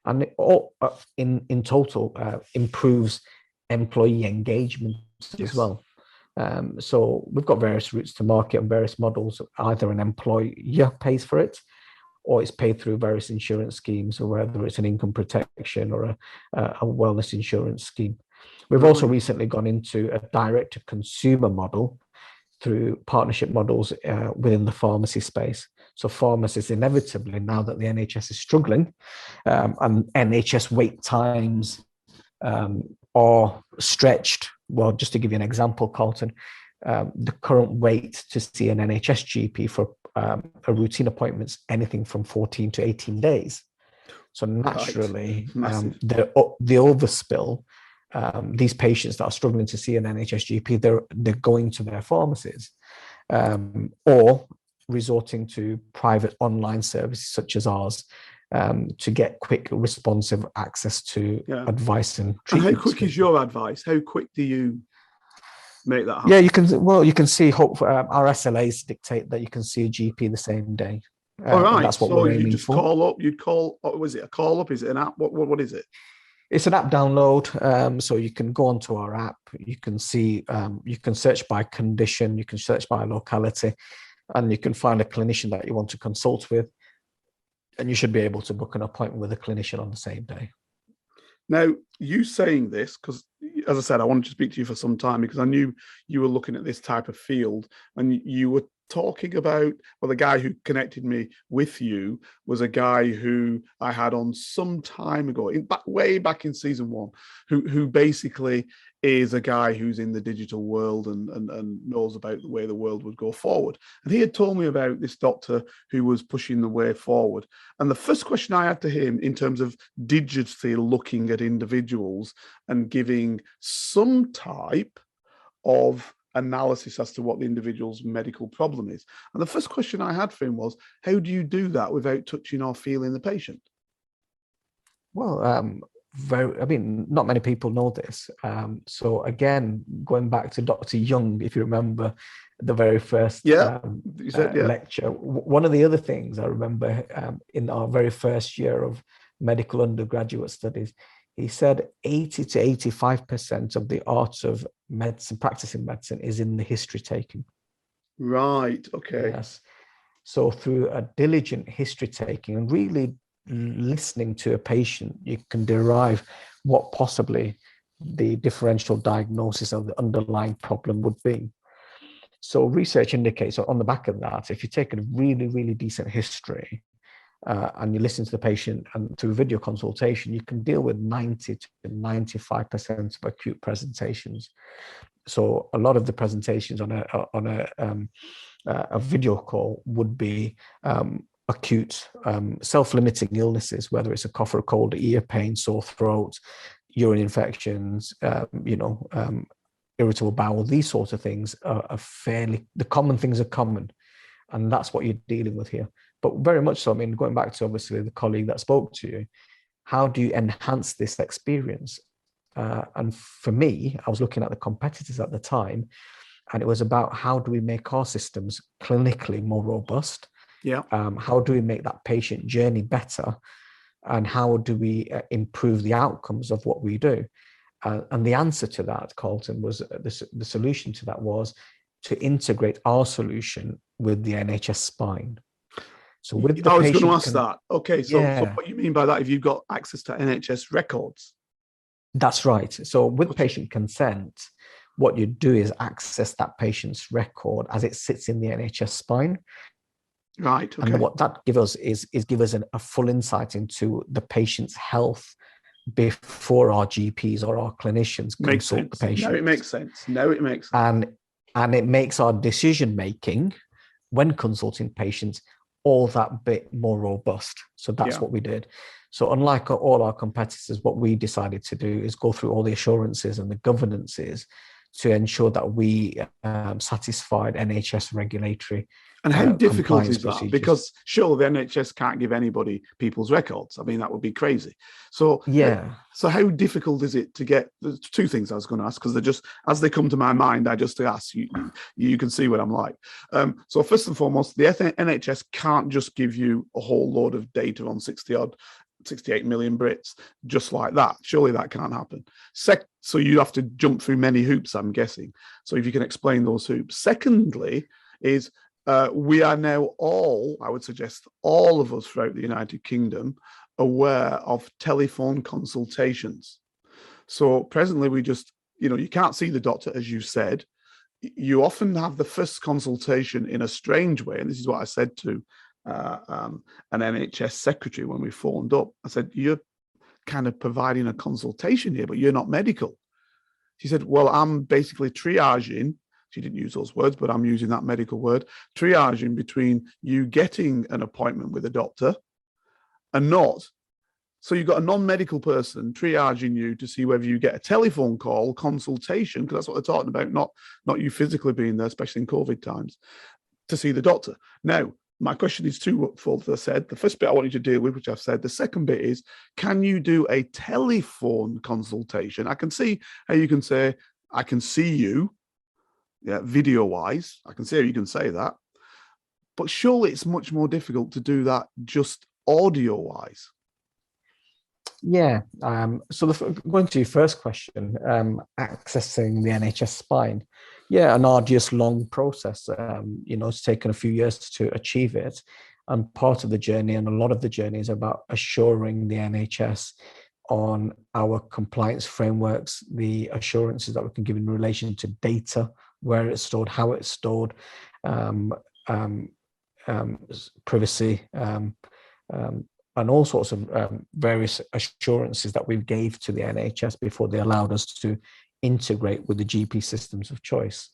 and it all in total improves employee engagement as well. So we've got various routes to market and various models. Either an employer pays for it, or it's paid through various insurance schemes, or whether it's an income protection or a wellness insurance scheme. We've also recently gone into a direct-to-consumer model through partnership models within the pharmacy space. So pharmacists inevitably, now that the NHS is struggling, and NHS wait times are stretched. Well, just to give you an example, Carlton, the current wait to see an NHS GP for a routine appointments anything from 14 to 18 days. So naturally, the overspill, these patients that are struggling to see an NHS GP, they're going to their pharmacies, or resorting to private online services such as ours, to get quick, responsive access to advice and treatment. And how quick is your advice? How quick do you make that happen? Yeah, you can see. Our SLAs dictate that you can see a GP the same day. All right, that's what we're aiming for. Call up. You'd call. Was it a call up? Is it an app? What is it? It's an app download. So you can go onto our app. You can see. You can search by condition. You can search by locality, and you can find a clinician that you want to consult with. And you should be able to book an appointment with a clinician on the same day. Now, you saying this, because as I said, I wanted to speak to you for some time because I knew you were looking at this type of field and you were talking about, well, the guy who connected me with you was a guy who I had on some time ago, way back in season 1, who basically is a guy who's in the digital world and knows about the way the world would go forward. And he had told me about this doctor who was pushing the way forward. And the first question I had to him in terms of digitally looking at individuals and giving some type of analysis as to what the individual's medical problem is. And the first question I had for him was, how do you do that without touching or feeling the patient? Well, not many people know this. So again, going back to Dr. Young, if you remember the very first lecture, one of the other things I remember in our very first year of medical undergraduate studies, he said 80 to 85% of the art of medicine, practicing medicine, is in the history taking. Right, okay. Yes. So through a diligent history taking and really listening to a patient, you can derive what possibly the differential diagnosis of the underlying problem would be. So research indicates on the back of that, if you take a really, really decent history, and you listen to the patient and through video consultation, you can deal with 90 to 95% of acute presentations. So a lot of the presentations on a video call would be acute self-limiting illnesses, whether it's a cough or a cold, ear pain, sore throat, urine infections, irritable bowel. These sorts of things are fairly, the common things are common, and that's what you're dealing with here. But very much so, I mean, going back to obviously the colleague that spoke to you, how do you enhance this experience? And for me, I was looking at the competitors at the time, and it was about how do we make our systems clinically more robust? Yeah. How do we make that patient journey better? And how do we improve the outcomes of what we do? And the answer to that, Carlton, was the solution to that was to integrate our solution with the NHS spine. So with the I was going to ask that. Okay, so yeah. What you mean by that, if you've got access to NHS records? That's right. So with patient consent, what you do is access that patient's record as it sits in the NHS spine. Right. Okay. And what that gives us is give us a full insight into the patient's health before our GPs or our clinicians consult the patient. No, it makes sense. And it makes our decision making when consulting patients all that bit more robust. So that's what we did. So unlike all our competitors, what we decided to do is go through all the assurances and the governances to ensure that we satisfied NHS regulatory. And how difficult is that? Procedures. Because sure, the NHS can't give anybody people's records. I mean, that would be crazy. So yeah. So how difficult is it to get? There's two things I was going to ask, because they're just, as they come to my mind, I just ask you. You can see what I'm like. So first and foremost, the NHS can't just give you a whole load of data on 68 million Brits just like that. Surely that can't happen. So you have to jump through many hoops, I'm guessing. So if you can explain those hoops. Secondly, is we are now all, I would suggest all of us throughout the United Kingdom, aware of telephone consultations. So presently we just, you can't see the doctor, as you said. You often have the first consultation in a strange way. And this is what I said to an NHS secretary when we phoned up. I said, you're kind of providing a consultation here, but you're not medical. She said, well, I'm basically triaging. She didn't use those words, but I'm using that medical word, triaging between you getting an appointment with a doctor and not. So you've got a non-medical person triaging you to see whether you get a telephone call, consultation, because that's what they're talking about, not you physically being there, especially in COVID times, to see the doctor. Now, my question is twofold, as I said. The first bit I want you to deal with, which I've said. The second bit is, can you do a telephone consultation? I can see how you can say, I can see you, video-wise. I can see how you can say that. But surely it's much more difficult to do that just audio-wise. Yeah. So going to your first question, accessing the NHS spine. Yeah, an arduous, long process. It's taken a few years to achieve it. And part of the journey, and a lot of the journey, is about assuring the NHS on our compliance frameworks, the assurances that we can give in relation to data, where it's stored, how it's stored, privacy, and all sorts of various assurances that we gave to the NHS before they allowed us to integrate with the GP systems of choice.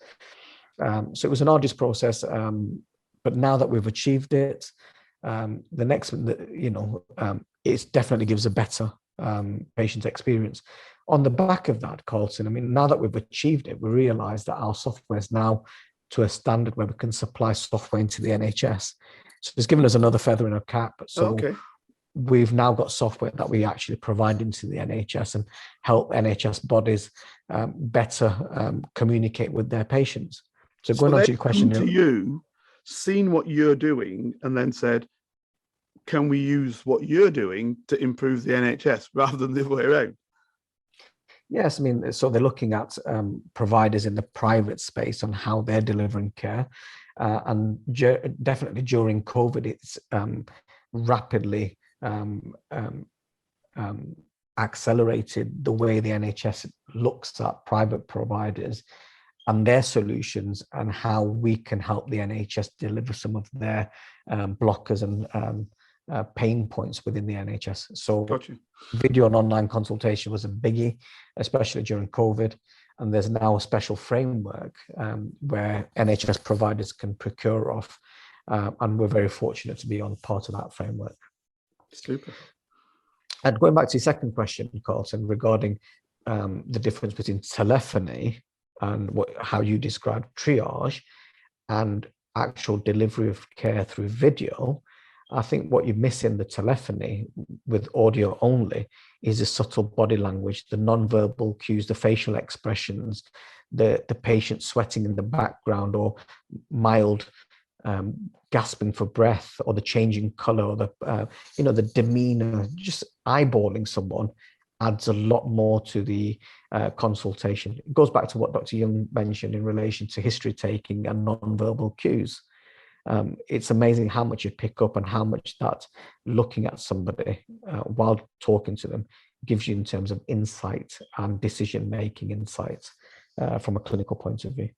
So it was an arduous process, but now that we've achieved it, the next, it definitely gives a better patient experience. On the back of that, Carlton, I mean, now that we've achieved it, we realize that our software is now to a standard where we can supply software into the NHS. So it's given us another feather in our cap. So we've now got software that we actually provide into the NHS and help NHS bodies better communicate with their patients. So going on to your question, to you, seen what you're doing, and then said, "Can we use what you're doing to improve the NHS rather than the other way around?" Yes, I mean, so they're looking at providers in the private space on how they're delivering care, and definitely during COVID, it's rapidly accelerated the way the NHS looks at private providers and their solutions, and how we can help the NHS deliver some of their blockers and pain points within the NHS. So video and online consultation was a biggie, especially during COVID. And there's now a special framework where NHS providers can procure off. And we're very fortunate to be on part of that framework. Super. And going back to your second question, Carlton, regarding the difference between telephony and how you describe triage and actual delivery of care through video, I think what you miss in the telephony with audio only is the subtle body language, the non-verbal cues, the facial expressions, the patient sweating in the background, or mild gasping for breath, or the changing color, or the demeanor. Just eyeballing someone adds a lot more to the consultation. It goes back to what Dr. Young mentioned in relation to history taking and non-verbal cues. It's amazing how much you pick up and how much that looking at somebody while talking to them gives you in terms of insight and decision-making insights from a clinical point of view.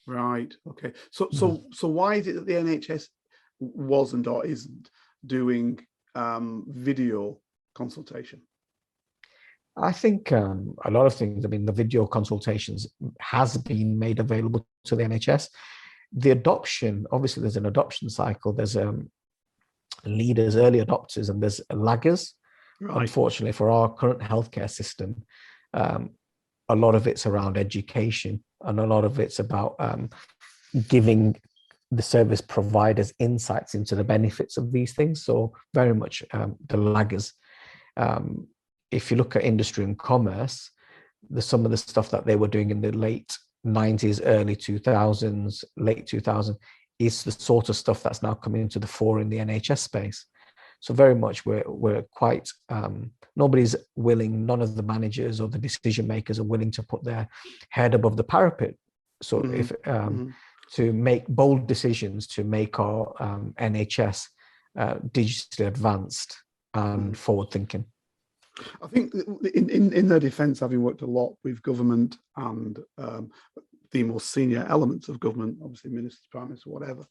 Right. Okay. So why is it that the NHS wasn't or isn't doing video consultation? I think a lot of things. I mean, the video consultations has been made available to the NHS. The adoption, obviously, there's an adoption cycle. There's leaders, early adopters, and there's laggers. Right. Unfortunately, for our current healthcare system, a lot of it's around education, and a lot of it's about giving the service providers insights into the benefits of these things. So very much the laggers. If you look at industry and commerce, some of the stuff that they were doing in the late 90s, early 2000s, late 2000s is the sort of stuff that's now coming into the fore in the NHS space. So very much we're quite, nobody's willing, none of the managers or the decision makers are willing to put their head above the parapet. So to make bold decisions to make our NHS digitally advanced and forward thinking. I think in their defence, having worked a lot with government and the more senior elements of government, obviously ministers, prime minister, whatever,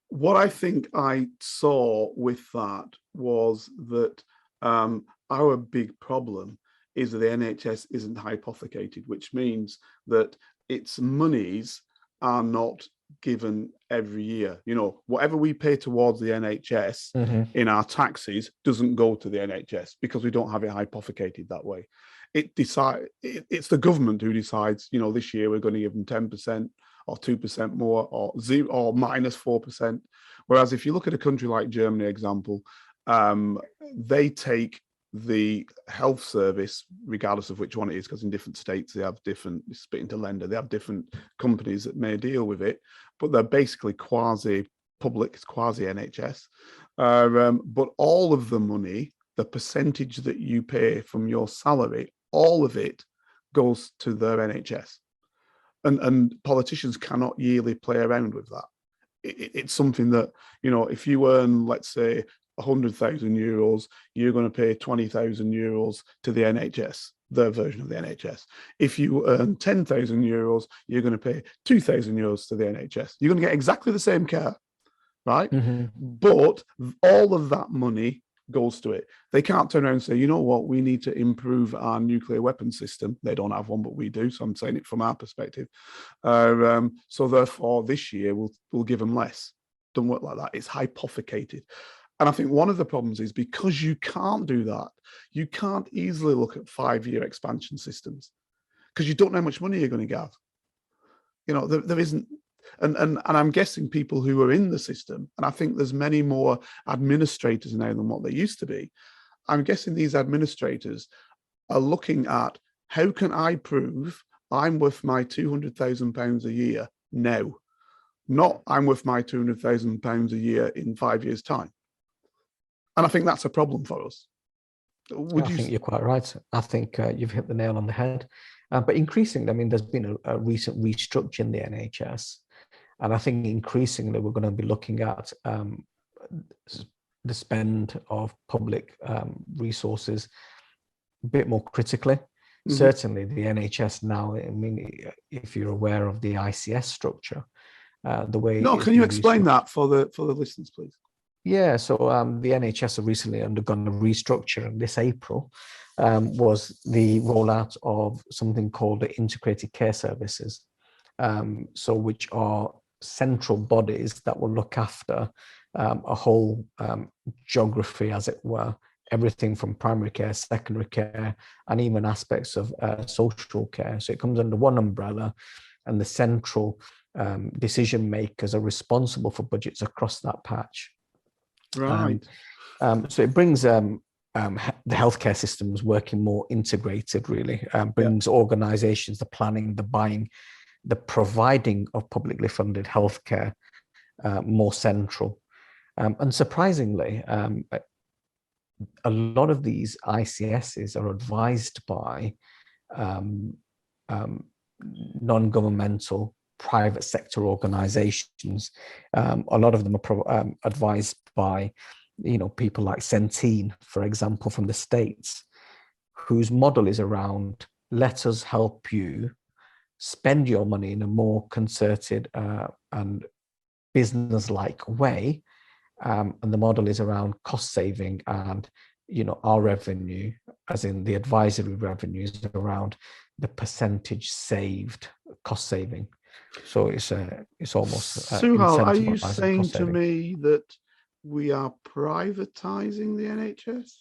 what I think I saw with that was that our big problem is that the NHS isn't hypothecated, which means that its monies are not given every year. You know, whatever we pay towards the NHS in our taxes doesn't go to the NHS because we don't have it hypothecated that way. It's the government who decides, you know, this year we're going to give them 10% or 2% more or zero or minus 4%. Whereas if you look at a country like Germany, example, they take the health service, regardless of which one it is, because in different states they have different, split into lender, they have different companies that may deal with it, but they're basically quasi-public, it's quasi-NHS. But all of the money, the percentage that you pay from your salary, all of it goes to their NHS. And politicians cannot yearly play around with that. It's something that, you know, if you earn, let's say, 100,000 euros, you're going to pay 20,000 euros to the NHS, their version of the NHS. If you earn 10,000 euros, you're going to pay 2,000 euros to the NHS. You're going to get exactly the same care, right? Mhm. But all of that money goes to it. They can't turn around and say, you know what, we need to improve our nuclear weapons system. They don't have one, but we do. So I'm saying it from our perspective. So therefore, this year we'll give them less. Don't work like that. It's hypothecated. And I think one of the problems is because you can't do that, you can't easily look at 5-year expansion systems because you don't know how much money you're going to get. You know, there isn't, and I'm guessing people who are in the system, and I think there's many more administrators now than what there used to be. I'm guessing these administrators are looking at how can I prove I'm worth my £200,000 a year now, not I'm worth my £200,000 a year in 5 years' time. And I think that's a problem for us. I think you're quite right. I think you've hit the nail on the head. But increasingly, I mean, there's been a recent restructure in the NHS. And I think increasingly we're going to be looking at the spend of public resources a bit more critically. Mm-hmm. Certainly the NHS now, I mean, if you're aware of the ICS structure, the way... No, can you explain that for the listeners, please? Yeah, so the NHS have recently undergone a restructure, and this April was the rollout of something called the integrated care services, so which are central bodies that will look after a whole geography, as it were, everything from primary care, secondary care, and even aspects of social care. So it comes under one umbrella, and the central decision makers are responsible for budgets across that patch. Right. So it brings the healthcare systems working more integrated, really, brings organizations, the planning, the buying, the providing of publicly funded healthcare more central. And surprisingly, a lot of these ICSs are advised by non-governmental private sector organizations. A lot of them are advised by, you know, people like Centene, for example, from the States, whose model is around, let us help you spend your money in a more concerted and business-like way. And the model is around cost saving, and, you know, our revenue, as in the advisory revenues, around the percentage saved cost saving. So it's almost Suhel, are you saying to me that we are privatizing the NHS?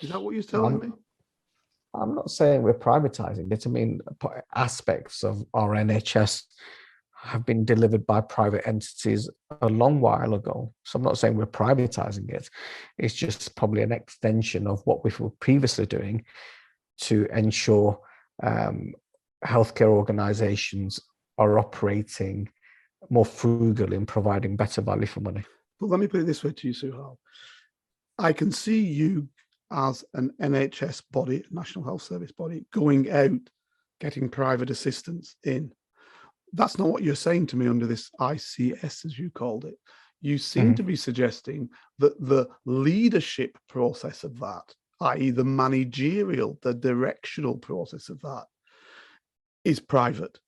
Is that what you're telling me? I'm not saying we're privatizing it. I mean, aspects of our NHS have been delivered by private entities a long while ago. So I'm not saying we're privatizing it. It's just probably an extension of what we were previously doing to ensure healthcare organizations are operating more frugally and providing better value for money. But let me put it this way to you, Suhel. I can see you as an NHS body, National Health Service body, going out, getting private assistance in. That's not what you're saying to me under this ICS, as you called it. You seem to be suggesting that the leadership process of that, i.e. the managerial, the directional process of that, is private.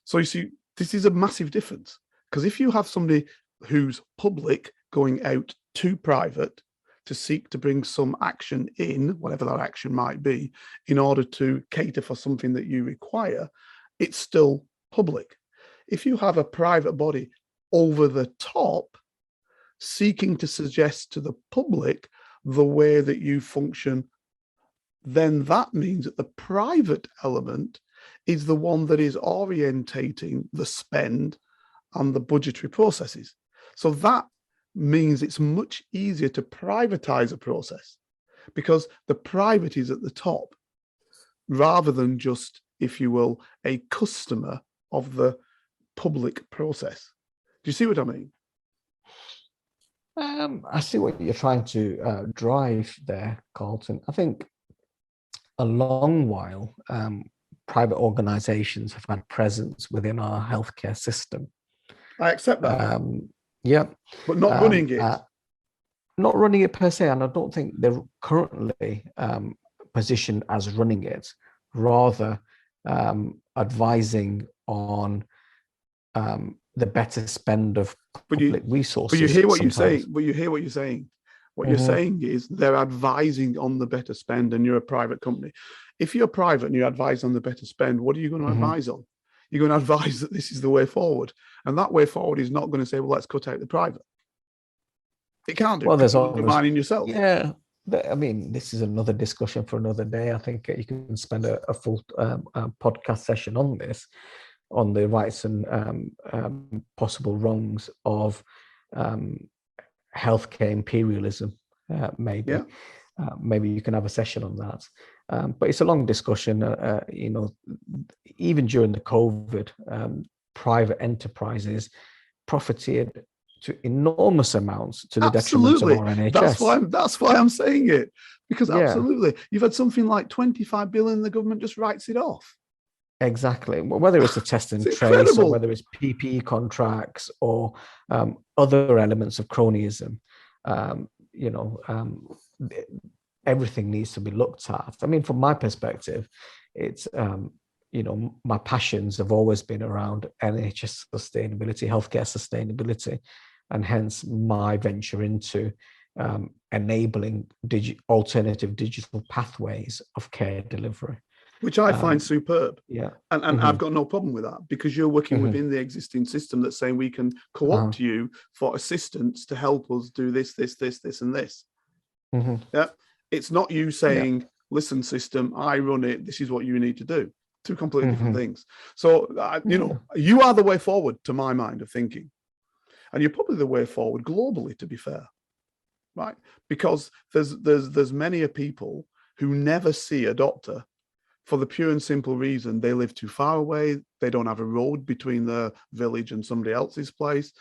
So you see, this is a massive difference, because if you have somebody who's public going out to private to seek to bring some action in, whatever that action might be, in order to cater for something that you require, it's still public. If you have a private body over the top seeking to suggest to the public the way that you function, then that means that the private element is the one that is orientating the spend and the budgetary processes. So that means it's much easier to privatize a process because the private is at the top rather than just, if you will, a customer of the public process. Do you see what I mean? I see what you're trying to drive there, Carlton. I think a long while, private organizations have had presence within our healthcare system. I accept that. Yeah. But not running it. Not running it per se, and I don't think they're currently positioned as running it, rather advising on the better spend of But public you resources. hear what you're sometimes. saying. But you hear what you're saying. What Mm-hmm. you're saying is they're advising on the better spend, and you're a private company. If you're private and you advise on the better spend, what are you going to Mm-hmm. advise on? You're going to advise that this is the way forward, and that way forward is not going to say, well, let's cut out the private. It can't do. Well, Because there's you're always, undermining yourself. yeah. I mean, this is another discussion for another day. I think you can spend a full podcast session on this, on the rights and possible wrongs of healthcare imperialism. Maybe, Yeah. maybe you can have a session on that. But it's a long discussion. Even during the COVID, private enterprises profited to enormous amounts to the detriment of our NHS. That's why I'm saying it, because Yeah. absolutely, you've had something like 25 billion, the government just writes it off. Exactly. Whether it's a test and It's trace, incredible. or whether it's PPE contracts, or other elements of cronyism, everything needs to be looked at. I mean, from my perspective, it's my passions have always been around NHS sustainability, healthcare sustainability, and hence my venture into enabling alternative digital pathways of care delivery. Which I find superb. Yeah. And Mm-hmm. I've got no problem with that, because you're working Mm-hmm. within the existing system that's saying we can co-opt you for assistance to help us do this, and this. Mm-hmm. Yeah. It's not you saying, listen, system, I run it. This is what you need to do. Two completely different things. So, you are the way forward, to my mind of thinking. And you're probably the way forward globally, to be fair. Right? Because there's many a people who never see a doctor for the pure and simple reason they live too far away. They don't have a road between their village and somebody else's place.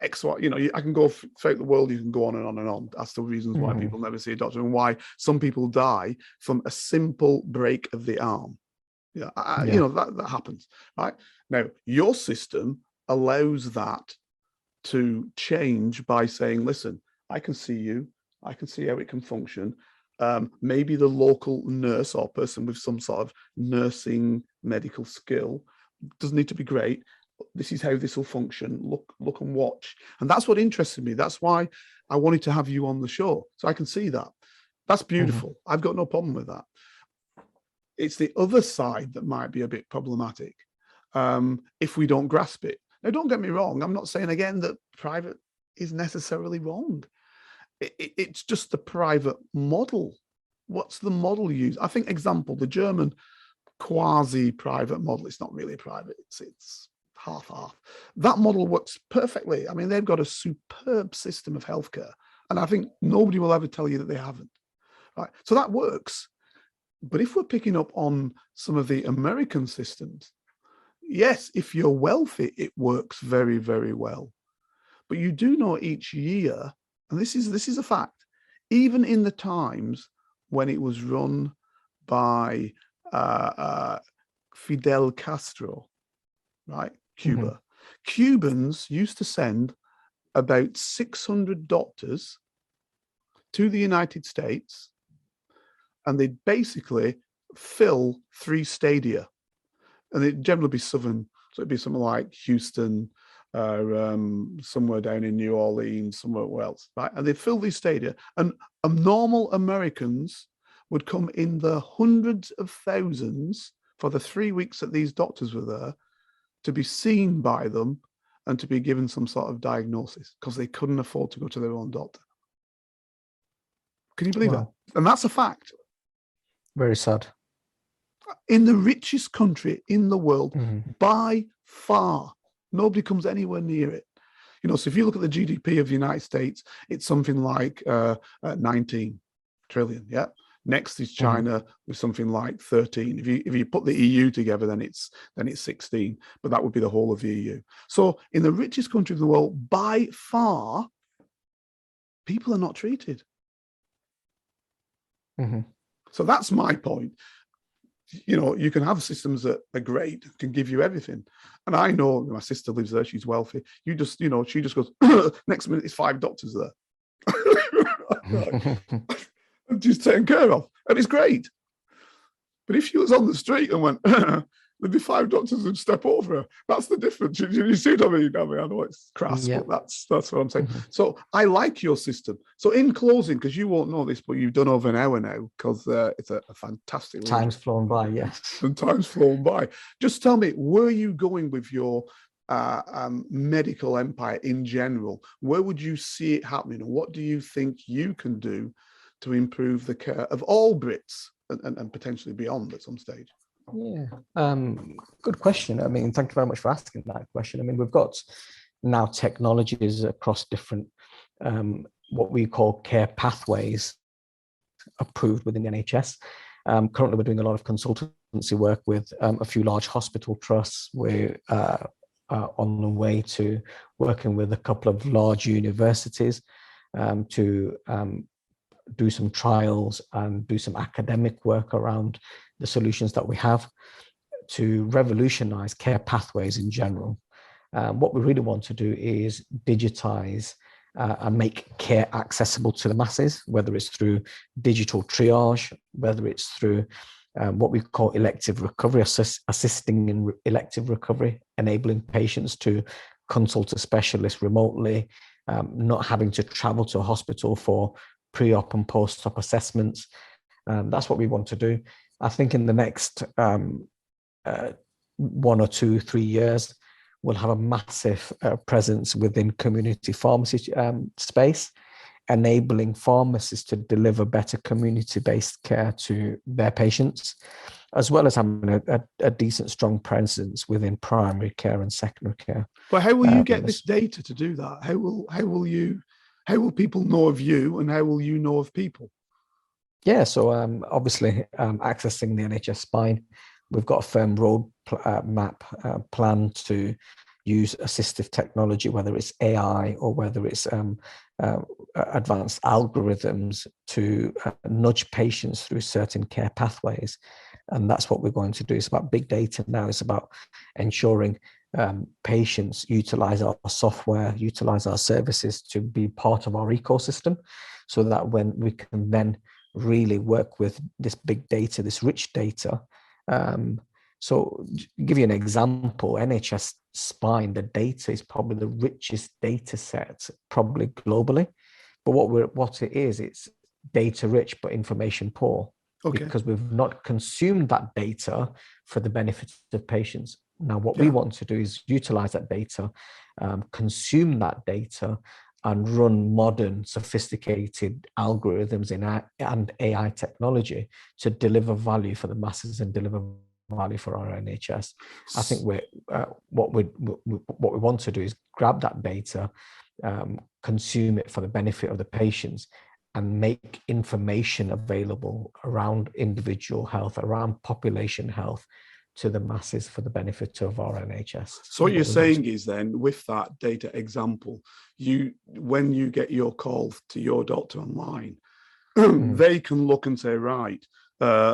I can go throughout the world, you can go on and on and on. That's the reasons why people never see a doctor, and why some people die from a simple break of the arm. That happens, right? Now, your system allows that to change by saying, listen, I can see you, I can see how it can function. Maybe the local nurse or person with some sort of nursing medical skill doesn't need to be great. This is how this will function. Look and watch. And that's what interested me. That's why I wanted to have you on the show, so I can see that. That's beautiful. I've got no problem with that. It's the other side that might be a bit problematic if we don't grasp it. Now, don't get me wrong. I'm not saying again that private is necessarily wrong. It's just the private model. What's the model you use? I think, example, the German quasi-private model. It's not really private. It's half-half. That model works perfectly. I mean, they've got a superb system of healthcare, and I think nobody will ever tell you that they haven't. Right? So that works. But if we're picking up on some of the American systems, yes, if you're wealthy, it works very, very well. But you do know each year, and this is a fact, even in the times when it was run by Fidel Castro, right? Cuba. Cubans used to send about 600 doctors to the United States, and they'd basically fill 3 stadia. And it'd generally be southern, so it'd be something like Houston, somewhere down in New Orleans, somewhere else, right? And they'd fill these stadia, and normal Americans would come in the hundreds of thousands for the 3 weeks that these doctors were there, to be seen by them and to be given some sort of diagnosis, because they couldn't afford to go to their own doctor. Can you believe that? And that's a fact. Very sad. In the richest country in the world, by far, nobody comes anywhere near it. So if you look at the GDP of the United States, it's something like 19 trillion. Yeah. Next is China with something like 13. If you put the EU together, then it's 16. But that would be the whole of the EU. So in the richest country of the world, by far, people are not treated. So that's my point. You can have systems that are great, can give you everything. And I know my sister lives there, she's wealthy. She just goes, next minute there's 5 doctors there. And she's taken care of. And it's great. But if she was on the street and went, there'd be 5 doctors who'd step over her. That's the difference. You see what I mean? I know it's crass, Yeah. but that's what I'm saying. Mhm. So I like your system. So in closing, because you won't know this, but you've done over an hour now, because it's a fantastic Time's flown by, yes. and time's flown by. Just tell me, where are you going with your medical empire in general? Where would you see it happening, and what do you think you can do to improve the care of all Brits and potentially beyond at some stage? Yeah, good question. I mean, thank you very much for asking that question. I mean, we've got now technologies across different what we call care pathways approved within the NHS. Currently, we're doing a lot of consultancy work with a few large hospital trusts. We're on the way to working with a couple of large universities to do some trials and do some academic work around the solutions that we have to revolutionize care pathways in general. What we really want to do is digitize and make care accessible to the masses, whether it's through digital triage, whether it's through what we call elective recovery, assisting in elective recovery, enabling patients to consult a specialist remotely, not having to travel to a hospital for pre-op and post-op assessments. That's what we want to do. I think in the next 1 or 2, 3 years, we'll have a massive presence within community pharmacy space, enabling pharmacists to deliver better community-based care to their patients, as well as having a decent, strong presence within primary care and secondary care. But how will you get this data to do that? How will people know of you, and how will you know of people? Yeah, so obviously accessing the NHS spine, we've got a firm roadmap plan to use assistive technology, whether it's AI or whether it's advanced algorithms to nudge patients through certain care pathways. And that's what we're going to do. It's about big data now. It's about ensuring patients utilize our software, utilize our services to be part of our ecosystem, so that when we can then really work with this big data, this rich data. So to give you an example, NHS spine, the data is probably the richest data set probably globally. But what it is, it's data rich but information poor. Okay. Because we've not consumed that data for the benefit of patients. Now, what we want to do is utilize that data, consume that data, and run modern, sophisticated algorithms and AI technology to deliver value for the masses and deliver value for our NHS. I think what we want to do is grab that data, consume it for the benefit of the patients, and make information available around individual health, around population health, to the masses for the benefit of our NHS. So what you're saying is then, with that data example, when you get your call to your doctor online, they can look and say, right,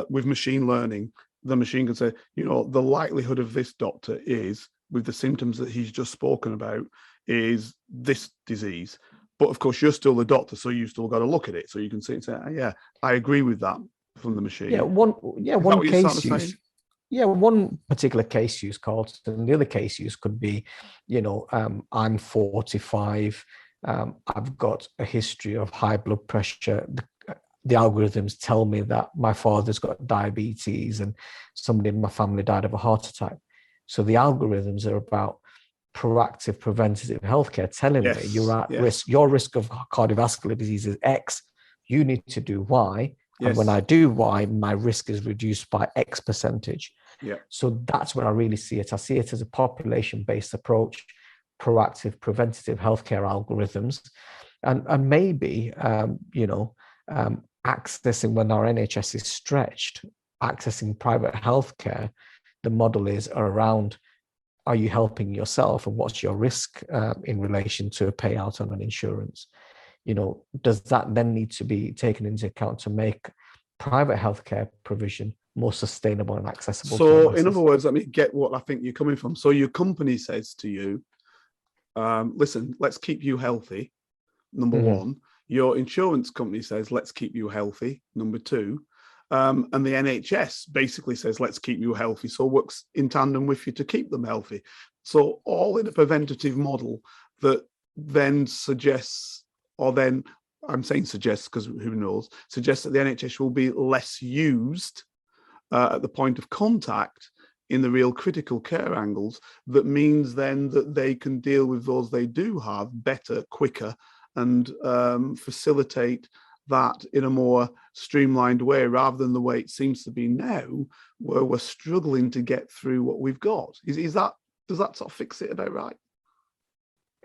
with machine learning, the machine can say, the likelihood of this doctor is, with the symptoms that he's just spoken about, is this disease. But of course, you're still the doctor, so you still got to look at it. So you can see and say, yeah, I agree with that from the machine. Yeah, one case use. Yeah, one particular case use called, and the other case use could be, I'm 45, I've got a history of high blood pressure. The algorithms tell me that my father's got diabetes and somebody in my family died of a heart attack. So the algorithms are about proactive, preventative healthcare, telling me you're at risk. Your risk of cardiovascular disease is X. You need to do Y. And when I do Y, my risk is reduced by X percentage. Yeah. So that's where I really see it. I see it as a population-based approach, proactive, preventative healthcare algorithms, and maybe, accessing when our NHS is stretched, accessing private healthcare. The model is around, are you helping yourself, and what's your risk in relation to a payout on an insurance? Does that then need to be taken into account to make private healthcare provision more sustainable and accessible? So in other words, let me get what I think you're coming from. So your company says to you, listen, let's keep you healthy, number one. Your insurance company says, let's keep you healthy, number two. And the NHS basically says, let's keep you healthy. So works in tandem with you to keep them healthy. So all in a preventative model that then suggests, or then I'm saying suggests because who knows, suggests that the NHS will be less used at the point of contact in the real critical care angles. That means then that they can deal with those they do have better, quicker, and facilitate that in a more streamlined way, rather than the way it seems to be now, where we're struggling to get through what we've got. Is that, does that sort of fix it about right?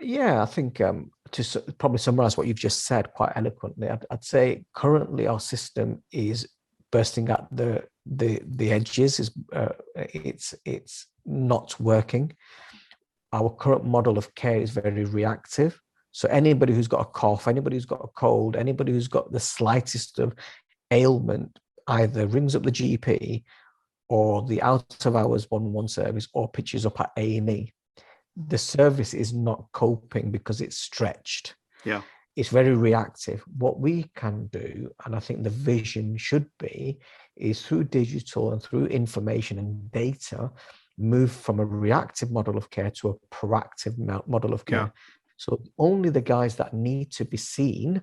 Yeah, I think to probably summarize what you've just said quite eloquently, I'd say currently our system is bursting at the edges. It's not working. Our current model of care is very reactive. So anybody who's got a cough, anybody who's got a cold, anybody who's got the slightest of ailment either rings up the GP or the out of hours 111 service or pitches up at A&E. The service is not coping because it's stretched. Yeah. It's very reactive. What we can do, and I think the vision should be, is through digital and through information and data, move from a reactive model of care to a proactive model of care. Yeah. So only the guys that need to be seen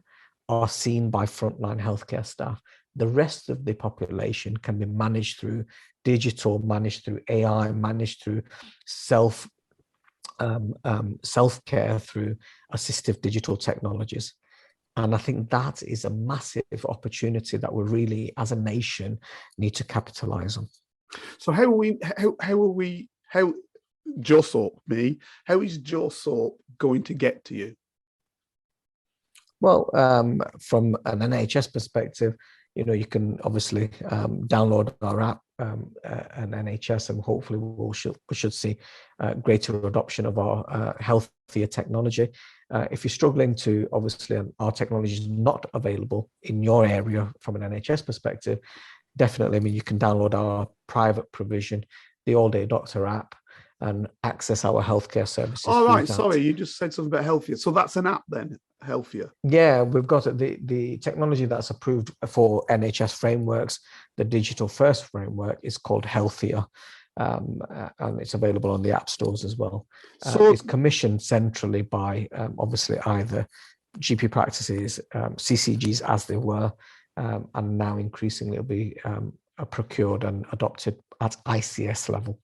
are seen by frontline healthcare staff. The rest of the population can be managed through digital, managed through AI, managed through self-care through assistive digital technologies. And I think that is a massive opportunity that we really, as a nation, need to capitalize on. So how Joe Soap, how is Joe Soap going to get to you? Well, from an NHS perspective, you can obviously download our app, an NHS, and hopefully we should see greater adoption of our healthier technology. If you're struggling to, obviously, our technology is not available in your area from an NHS perspective, definitely, you can download our private provision, the All Day Doctor app, and access our healthcare services. All right, sorry, you just said something about healthier. So that's an app then, healthier? Yeah, we've got the technology that's approved for NHS frameworks. The digital first framework is called Healthier, and it's available on the app stores as well. So it's commissioned centrally by obviously either GP practices, CCGs as they were, and now increasingly it'll be procured and adopted at ICS level.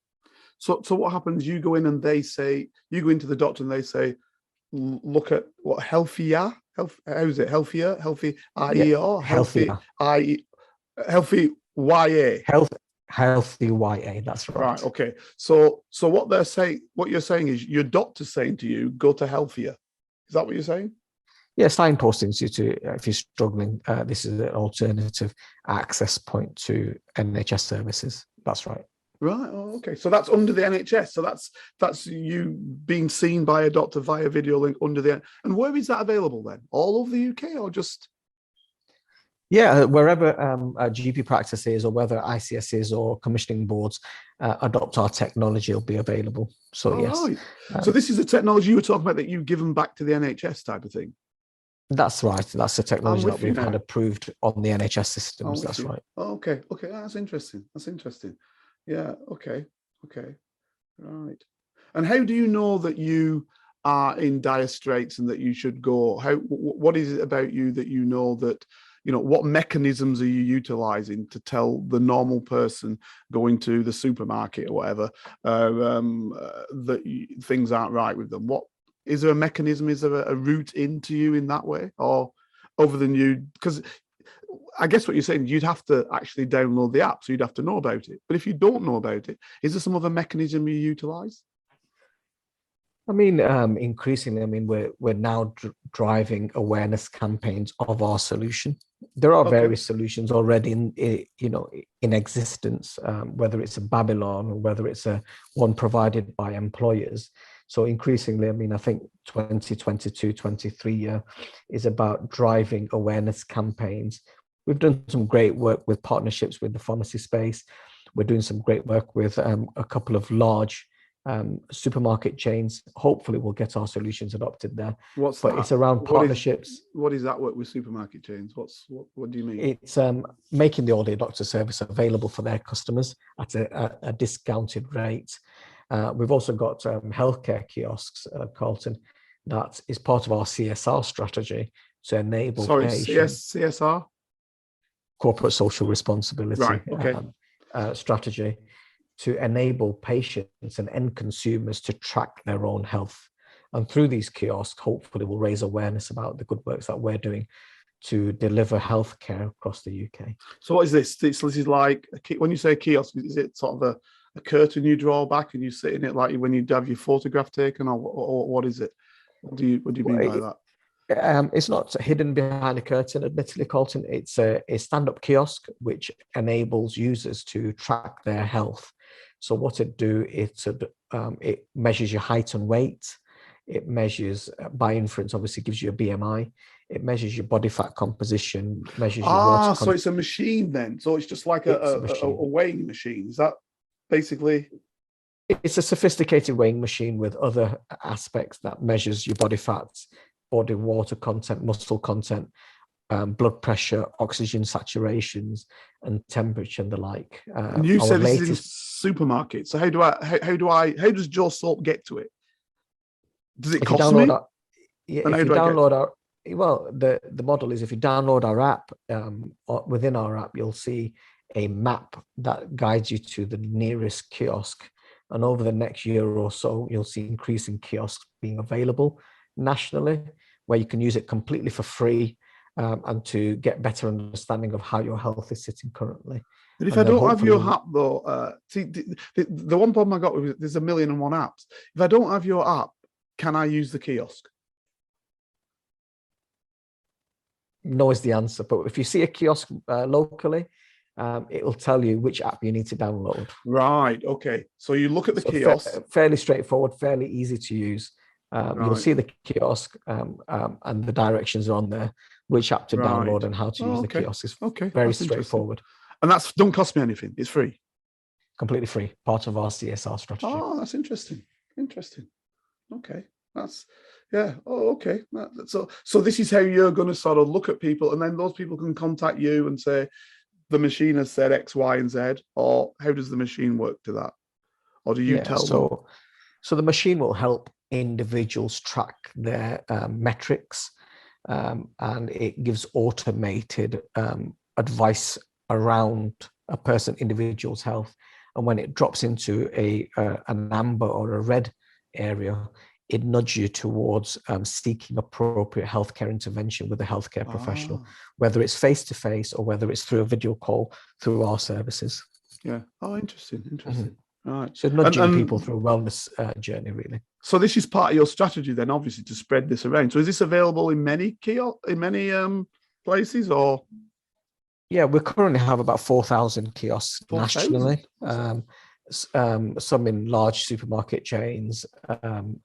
So what happens? You go in and they say, you go into the doctor and they say, look at what healthier, how is it? Healthier, healthy IER, healthier, healthy YA, healthy YA. That's right. Right. Okay. So what they're saying, what you're saying is your doctor's saying to you, go to healthier. Is that what you're saying? Yeah, signposting you to, if you're struggling, this is an alternative access point to NHS services. That's right. Right. Oh, okay. So that's under the NHS. So that's you being seen by a doctor via video link under the. And where is that available then? All over the UK or just? Yeah, wherever a GP practice is, or whether ICSs or commissioning boards adopt our technology, will be available. So yes. Right. So this is the technology you were talking about that you've given back to the NHS type of thing. That's right. That's the technology that we've had approved on the NHS systems. That's right. Oh, okay. Okay. That's interesting. Yeah. Okay. Right. And how do you know that you are in dire straits and that you should go? What is it about you that you know that, what mechanisms are you utilizing to tell the normal person going to the supermarket or whatever that things aren't right with them? What is there a mechanism? Is there a route into you in that way, or other than you? Because I guess what you're saying, you'd have to actually download the app, so you'd have to know about it. But if you don't know about it, is there some other mechanism you utilize? I mean, increasingly, we're now driving awareness campaigns of our solution. There are various solutions already in existence, whether it's a Babylon or whether it's a one provided by employers. So increasingly, I think 2022-23 is about driving awareness campaigns. We've done some great work with partnerships with the pharmacy space. We're doing some great work with a couple of large supermarket chains hopefully will get our solutions adopted there. What's but that? It's around partnerships. What is that work with supermarket chains? What do you mean? It's making the all-day doctor service available for their customers at a discounted rate. We've also got healthcare kiosks, Carlton, that is part of our CSR strategy to enable patients. CSR? Corporate social responsibility, right, okay. Strategy to enable patients and end consumers to track their own health. And through these kiosks, hopefully we'll raise awareness about the good works that we're doing to deliver healthcare across the UK. So what is this? This is like, when you say kiosk, is it sort of a curtain you draw back and you sit in it like when you have your photograph taken, or what is it? What do you mean by that? It's not hidden behind a curtain, admittedly, Carlton. It's a stand-up kiosk which enables users to track their health. So what it measures your height and weight. It measures, by inference, obviously gives you a BMI. It measures your body fat composition, measures your water. So it's a machine then. So it's just like a weighing machine. Is that basically? It's a sophisticated weighing machine with other aspects that measures your body fats, body water content, muscle content, blood pressure, oxygen saturations, and temperature and the like. And you said this is in supermarkets. So how does Joe Soap get to it? Does it cost me? The model is if you download our app, within our app, you'll see a map that guides you to the nearest kiosk. And over the next year or so, you'll see increasing kiosks being available nationally, where you can use it completely for free and to get better understanding of how your health is sitting currently. But if I don't have your app, though, see, the one problem I got with there's 1,000,001 apps. If I don't have your app, can I use the kiosk? No is the answer. But if you see a kiosk locally, it will tell you which app you need to download. Right. Okay. So you look at the kiosk. Fairly straightforward, fairly easy to use. You'll see the kiosk and the directions are on there, which app to download and how to use the kiosk. Is very straightforward. And that's don't cost me anything. It's free. Completely free. Part of our CSR strategy. Oh, that's interesting. Interesting. Okay. That's, yeah. Oh, okay. So this is how you're going to sort of look at people, and then those people can contact you and say, the machine has said X, Y, and Z, or how does the machine work to that? Or do you tell them? So the machine will help individuals track their metrics, and it gives automated advice around a individual's health. And when it drops into an amber or a red area, it nudges you towards seeking appropriate healthcare intervention with a healthcare professional, whether it's face-to-face or whether it's through a video call through our services. Yeah. Oh, interesting. Mm-hmm. All right. So nudging people through a wellness journey, really. So this is part of your strategy then, obviously, to spread this around. So is this available in many places, or? Yeah, we currently have about 4,000 kiosks nationally. Some in large supermarket chains,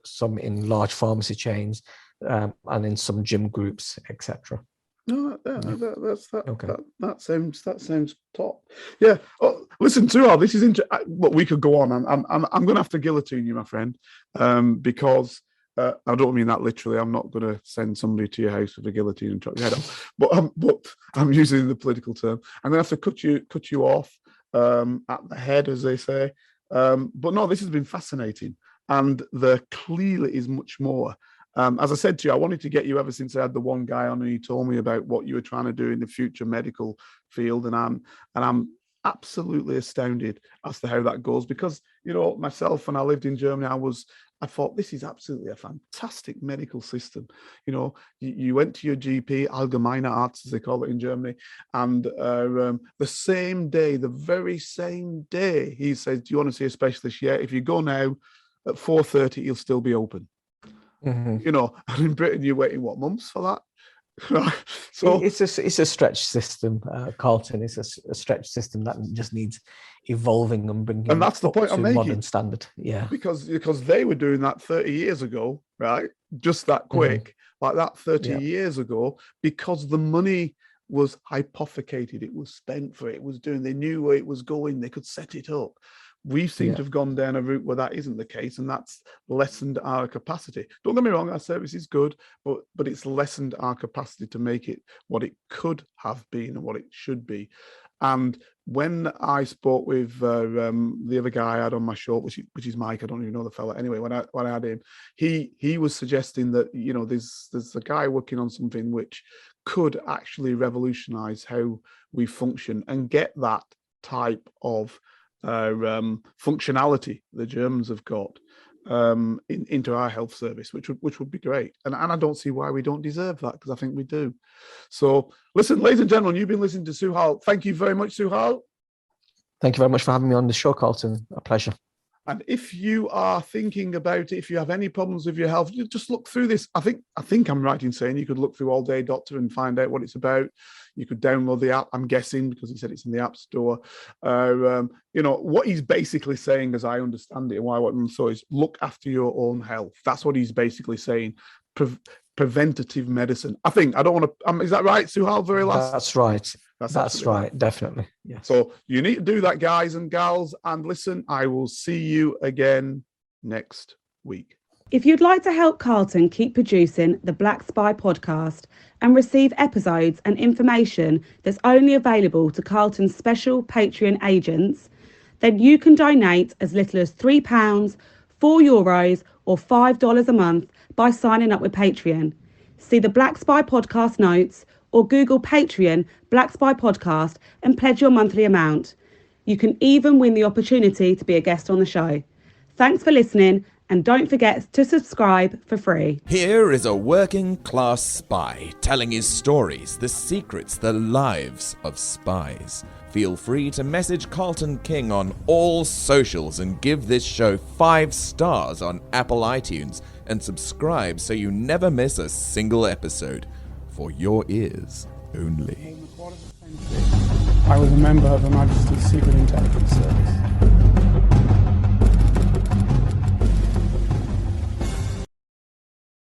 some in large pharmacy chains, and in some gym groups, etc. No, that sounds top. Yeah. Oh, listen, Suhel, this is interesting. Well, we could go on. I'm going to have to guillotine you, my friend, because I don't mean that literally. I'm not going to send somebody to your house with a guillotine and chop your head off. But I'm using the political term. I'm going to have to cut you off at the head, as they say. But no, this has been fascinating, and there clearly is much more. As I said to you, I wanted to get you ever since I had the one guy on and he told me about what you were trying to do in the future medical field, and I'm absolutely astounded as to how that goes, because myself, when I lived in Germany, I thought this is absolutely a fantastic medical system. You went to your GP, Allgemeine Arzt, as they call it in Germany, and the very same day, he says, "Do you want to see a specialist?" Yeah. If you go now at 4:30, he'll still be open. Mm-hmm. And in Britain, you're waiting months for that. So it's a stretch system, Carlton. It's a stretch system that just needs evolving and bringing. And that's the point I'm making. Modern standard, yeah. Because they were doing that 30 years ago, right? Just that quick, like that 30 years ago, because the money was hypothecated. It was spent for it. It was doing. They knew where it was going. They could set it up. We seem to have gone down a route where that isn't the case, and that's lessened our capacity. Don't get me wrong, our service is good, but it's lessened our capacity to make it what it could have been and what it should be. And when I spoke with the other guy I had on my show, which is Mike, I don't even know the fella. Anyway, when I had him, he was suggesting that, you know, there's a guy working on something which could actually revolutionize how we function and get that type of functionality the Germans have got into our health service, which would be great. And I don't see why we don't deserve that, because I think we do. So listen, ladies and gentlemen, you've been listening to Suhel. Thank you very much, Suhel. Thank you very much for having me on the show, Carlton. A pleasure. And if you are thinking about it, if you have any problems with your health, you just look through this. I think I'm right in saying you could look through All Day Doctor and find out what it's about. You could download the app, I'm guessing, because he said it's in the App Store. You know, what he's basically saying, as I understand it, and why I want him so is look after your own health. That's what he's basically saying. Preventative medicine. I think, I don't want to, is that right, Suhel? Very last? That's right. That's right. Definitely. Yeah. So you need to do that, guys and gals. And listen, I will see you again next week. If you'd like to help Carlton keep producing the Black Spy podcast and receive episodes and information that's only available to Carlton's special Patreon agents, then you can donate as little as £3, €4 or $5 a month by signing up with Patreon. See the Black Spy podcast notes or Google Patreon Black Spy podcast and pledge your monthly amount. You can even win the opportunity to be a guest on the show. Thanks for listening, and don't forget to subscribe for free. Here is a working class spy telling his stories, the secrets, the lives of spies. Feel free to message Carlton King on all socials and give this show 5 stars on Apple iTunes and subscribe so you never miss a single episode. For your ears only. I was a member of Her Majesty's Secret Intelligence Service.